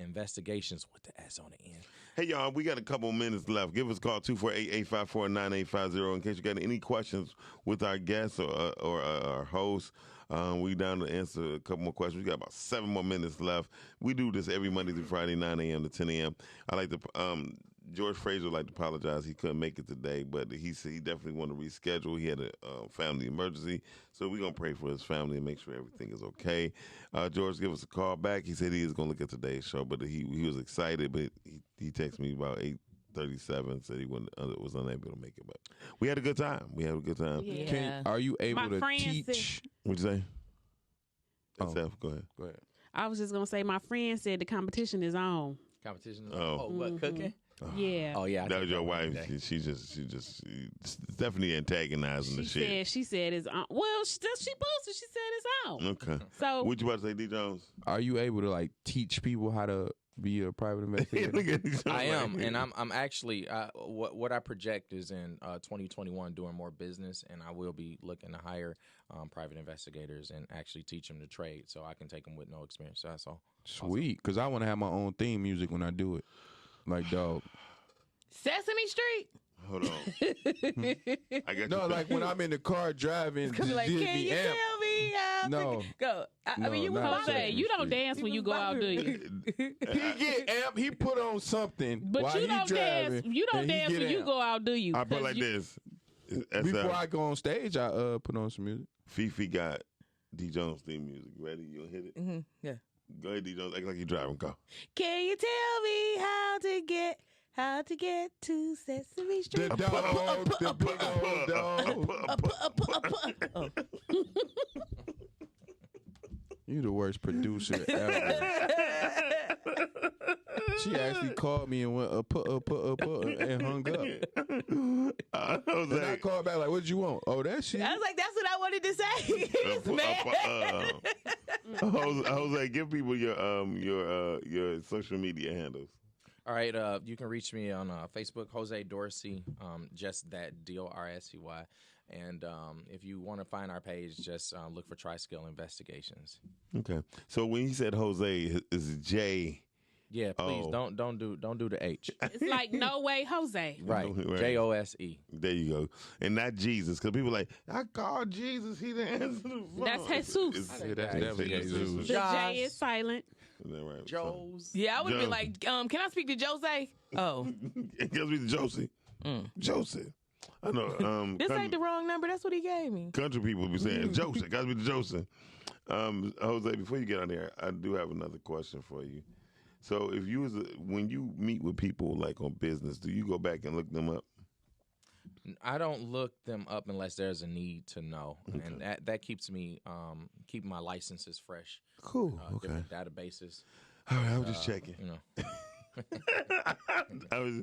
Investigations with the S on the end. Hey, y'all, we got a couple minutes left. Give us a call, 248-854-9850, in case you got any questions with our guests or our host. We down to answer a couple more questions. We got about 7 more minutes left. We do this every Monday through Friday, 9 a.m. to 10 a.m. I like to, George Fraser would like to apologize. He couldn't make it today, but he said he definitely wanted to reschedule. He had a family emergency, so we're going to pray for his family and make sure everything is okay. George, give us a call back. He said he is going to look at today's show, but he was excited, but he texted me about 8:37, said he was unable to make it, but we had a good time. Yeah. Are you able My to friend teach? What'd you say? Oh. Steph, go ahead. Go ahead. I was just gonna say my friend said the competition is on. Competition. Oh. What, cooking? Yeah. Oh yeah, I That did was your one wife. day. She definitely antagonizing the shit. She said it's on. Well, she posted. She said it's on. Okay. So What you about to say, D. Jones? Are you able to like teach people how to be a private investigator? Look at these I am, like- and I'm actually what I project is in 2021 doing more business, and I will be looking to hire private investigators and actually teach them the trade, so I can take them with no experience. So that's all. Sweet, because I want to have my own theme music when I do it. Like, dog. Sesame Street. Hold on. I got No, you. like when I'm in the car driving, Come just like, give can me you amp. tell me how No. to go? I No, mean, you not was Jose, Sesame you don't Street. dance when you go out, do you? He get amp. He put on something But while you he don't driving. dance. You don't and he dance get when you amp. go out, do you? I put 'Cause like you- this. Before I go on stage, I put on some music. Fifi got D. Jones theme music. Ready? You gonna hit it? Mm-hmm. Yeah. Go ahead, D. Jones. Act like you're driving. Go. Can you tell me how to get to Sesame Street? The dog, the big old dog. Oh. You the worst producer ever. She actually called me and went and hung up. Then I called back like, "What you want?" Oh, that shit. I was like, that's what I wanted to say. Man. Jose, give people your social media handles. All right, you can reach me on Facebook, Jose Dorsey, just that DORSCY. And if you want to find our page, just look for TriScale Investigations. Okay. So when you said Jose, is J? Yeah, please Oh. don't do the H. It's like no way, Jose. Right, Right. JOSE. There you go. And not Jesus, because people like, I called Jesus, he didn't answer the phone. That's Jesus. It's- Yeah, that's definitely Jesus. The Josh. J is silent. Is that right? Joe's. Yeah, I would have been Joe. like, can I speak to Jose? Oh, It gives me the Josie. Josie. I know. this ain't the wrong number. That's what he gave me. Country people be saying Joseph. Got to be the Joseph. Jose, before you get on there, I do have another question for you. So, if you when you meet with people like on business, do you go back and look them up? I don't look them up unless there's a need to know, and that keeps me keeping my licenses fresh. Cool. Different databases. All right, I was just checking. You know, I was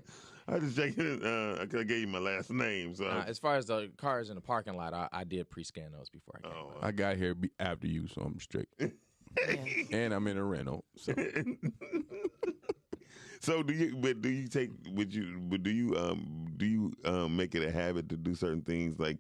just checking. I gave you my last name. So As far as the cars in the parking lot, I did pre-scan those before I came. I got here after you, so I'm strict. And I'm in a rental. So. So do you make it a habit to do certain things like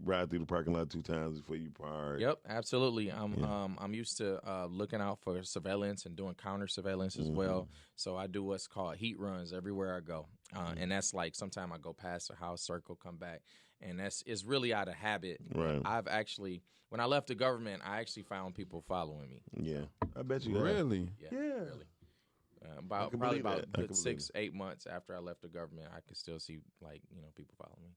ride through the parking lot 2 times before you park? Yep, absolutely. I'm used to looking out for surveillance and doing counter surveillance as well. So I do what's called heat runs everywhere I go, and that's like sometime I go past a house, circle, come back, and it's really out of habit. Right. I've actually, when I left the government, I actually found people following me. Yeah, I bet you have. Really? Yeah. Really. Probably about good 6-8 months after I left the government, I could still see people follow me.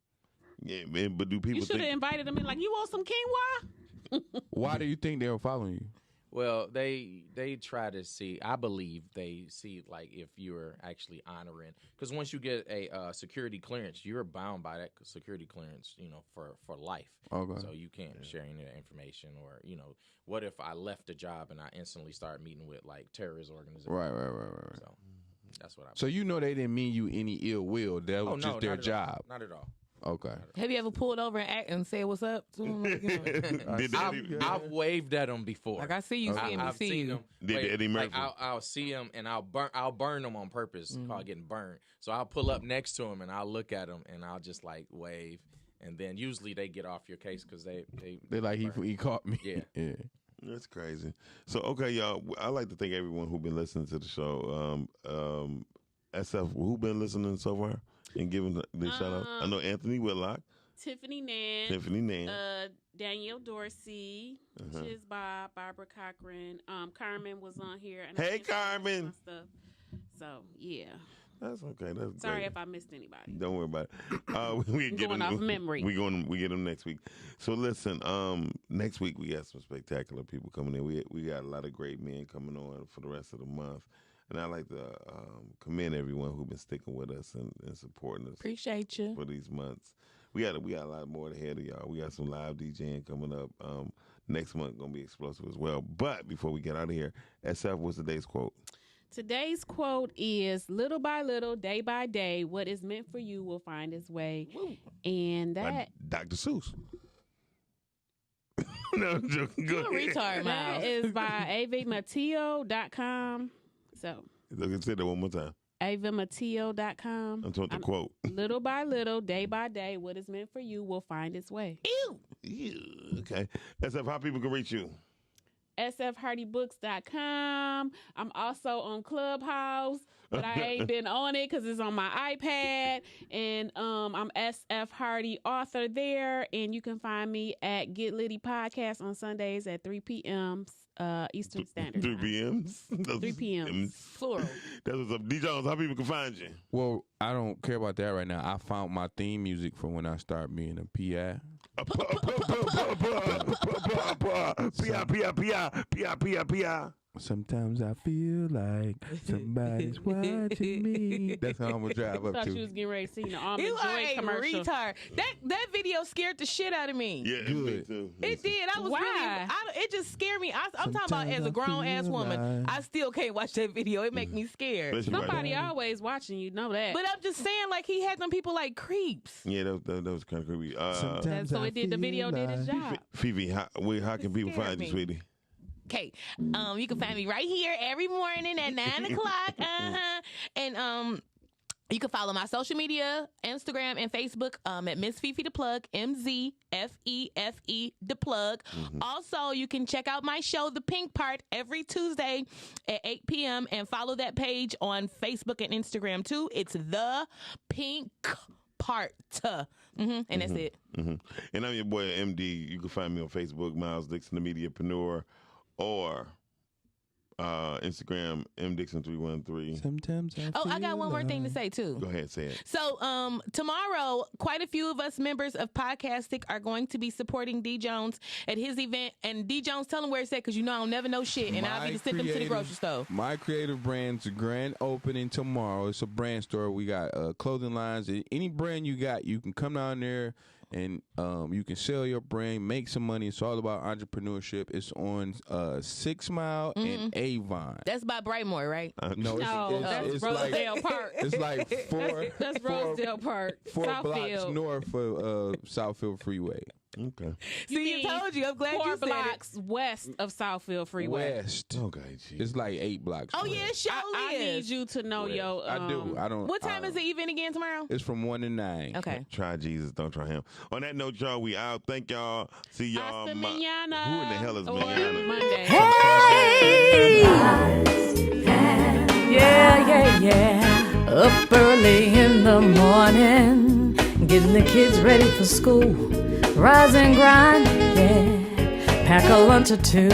Yeah, man. But do people? You should have invited them in. Like, you want some quinoa? Why do you think they were following you? Well, they try to see. I believe they see like if you're actually honoring, because once you get a security clearance, you're bound by that security clearance, for life. Okay. So you can't share any of that information, or what if I left the job and I instantly start meeting with like terrorist organizations? Right. So that's what I. So they didn't mean you any ill will. That was just their job. Not at all. Okay. Have you ever pulled over and said what's up to them? I've waved at them before. Like, I see you, I've seen them. Did Eddie Murphy? I'll see them and I'll burn them on purpose. Called getting burned. So I'll pull up next to them and I'll look at them and I'll just like wave, and then usually they get off your case because they like he caught me. Yeah. That's crazy. So okay, y'all. I'd like to thank everyone who's been listening to the show. SF, who been listening so far? And giving the shout out. I know Anthony Whitlock, Tiffany Nance, Danielle Dorsey, Chiz Bob, Barbara Cochran, Carmen was on here. And hey, Carmen. Stuff. So yeah, that's okay. That's sorry great. if I missed anybody. Don't worry about it. We get going them, off memory. We get them next week. So listen, next week we got some spectacular people coming in. We got a lot of great men coming on for the rest of the month. And I'd like to commend everyone who's been sticking with us and supporting us. Appreciate you for these months. We got a lot more ahead of y'all. We got some live DJing coming up next month. Gonna be explosive as well. But before we get out of here, SF, what's today's quote? Today's quote is: "Little by little, day by day, what is meant for you will find its way." Woo. And that by Dr. Seuss. No, I'm joking. Go ahead. Retard, that is by avamateo.com. So look and say that one more time. avamateo.com. I'm talking the quote. Little by little, day by day, what is meant for you will find its way. Ew. Okay. SF, how people can reach you? sfhardybooks.com. I'm also on Clubhouse, but I ain't been on it because it's on my iPad. And I'm SF Hardy author there. And you can find me at Get Litty Podcast on Sundays at 3 p.m. Eastern Standard Time. 3 p.m.? 3 p.m. Plural. That's what's up. D. Jones, how people can find you? Well, I don't care about that right now. I found my theme music for when I start being a PI. P.I. Sometimes I feel like somebody's watching me. That's how I'm gonna drive I up thought to. you was getting ready to sing the Almond You are Joy a commercial. retard. That video scared the shit out of me. Yeah, me too. It did. I was Why? really. It just scared me. I'm talking about as a Sometimes I grown ass feel woman. like- I still can't watch that video. It make me scared. Listen, right. Somebody always watching you, know that. But I'm just saying, like, he had them people like creeps. Yeah, that was kind of creepy. Sometimes so I it did. The video feel did its like- job. Fifi, how can people scared find me. you, sweetie? Okay, you can find me right here every morning at 9 o'clock. And you can follow my social media, Instagram and Facebook at Miss Fifi the Plug, MZFEFE the Plug. Also, you can check out my show, The Pink Part, every Tuesday at 8 p.m. and follow that page on Facebook and Instagram too. It's The Pink Part. And that's it. And I'm your boy MD. You can find me on Facebook, Miles Dixon, the Mediapreneur, or Instagram, mdixon313. Sometimes I got one more thing to say too. Go ahead, say it. So tomorrow, quite a few of us members of Podcastic are going to be supporting D. Jones at his event. And D. Jones, tell him where it's at, because you know I don't never know shit. And I'll be to send them to the grocery store. My creative brand's grand opening tomorrow. It's a brand store. We got clothing lines. Any brand you got, you can come down there and you can sell your brand, make some money. It's all about entrepreneurship. It's on 6 Mile and Avon. That's by Brightmoor, right? No, that's it's Rosedale like, Park. It's like That's Rosedale Park, 4 blocks Southfield. north of Southfield Freeway. Okay. See, I told you. I'm glad 4 you said blocks west of Southfield Freeway. West. Okay, geez. It's like 8 blocks. Oh west. yeah, it surely I need is. you to know your. I do. I don't. What time is the event again tomorrow? It's from 1 to 9. Okay. Try Jesus, don't try him. On that note, y'all, we out. Thank y'all. See y'all. Hasta mañana. Who in the hell is Or mañana? Monday. Hey! Yeah. Up early in the morning, getting the kids ready for school. Rise and grind, yeah. Pack a lunch or two.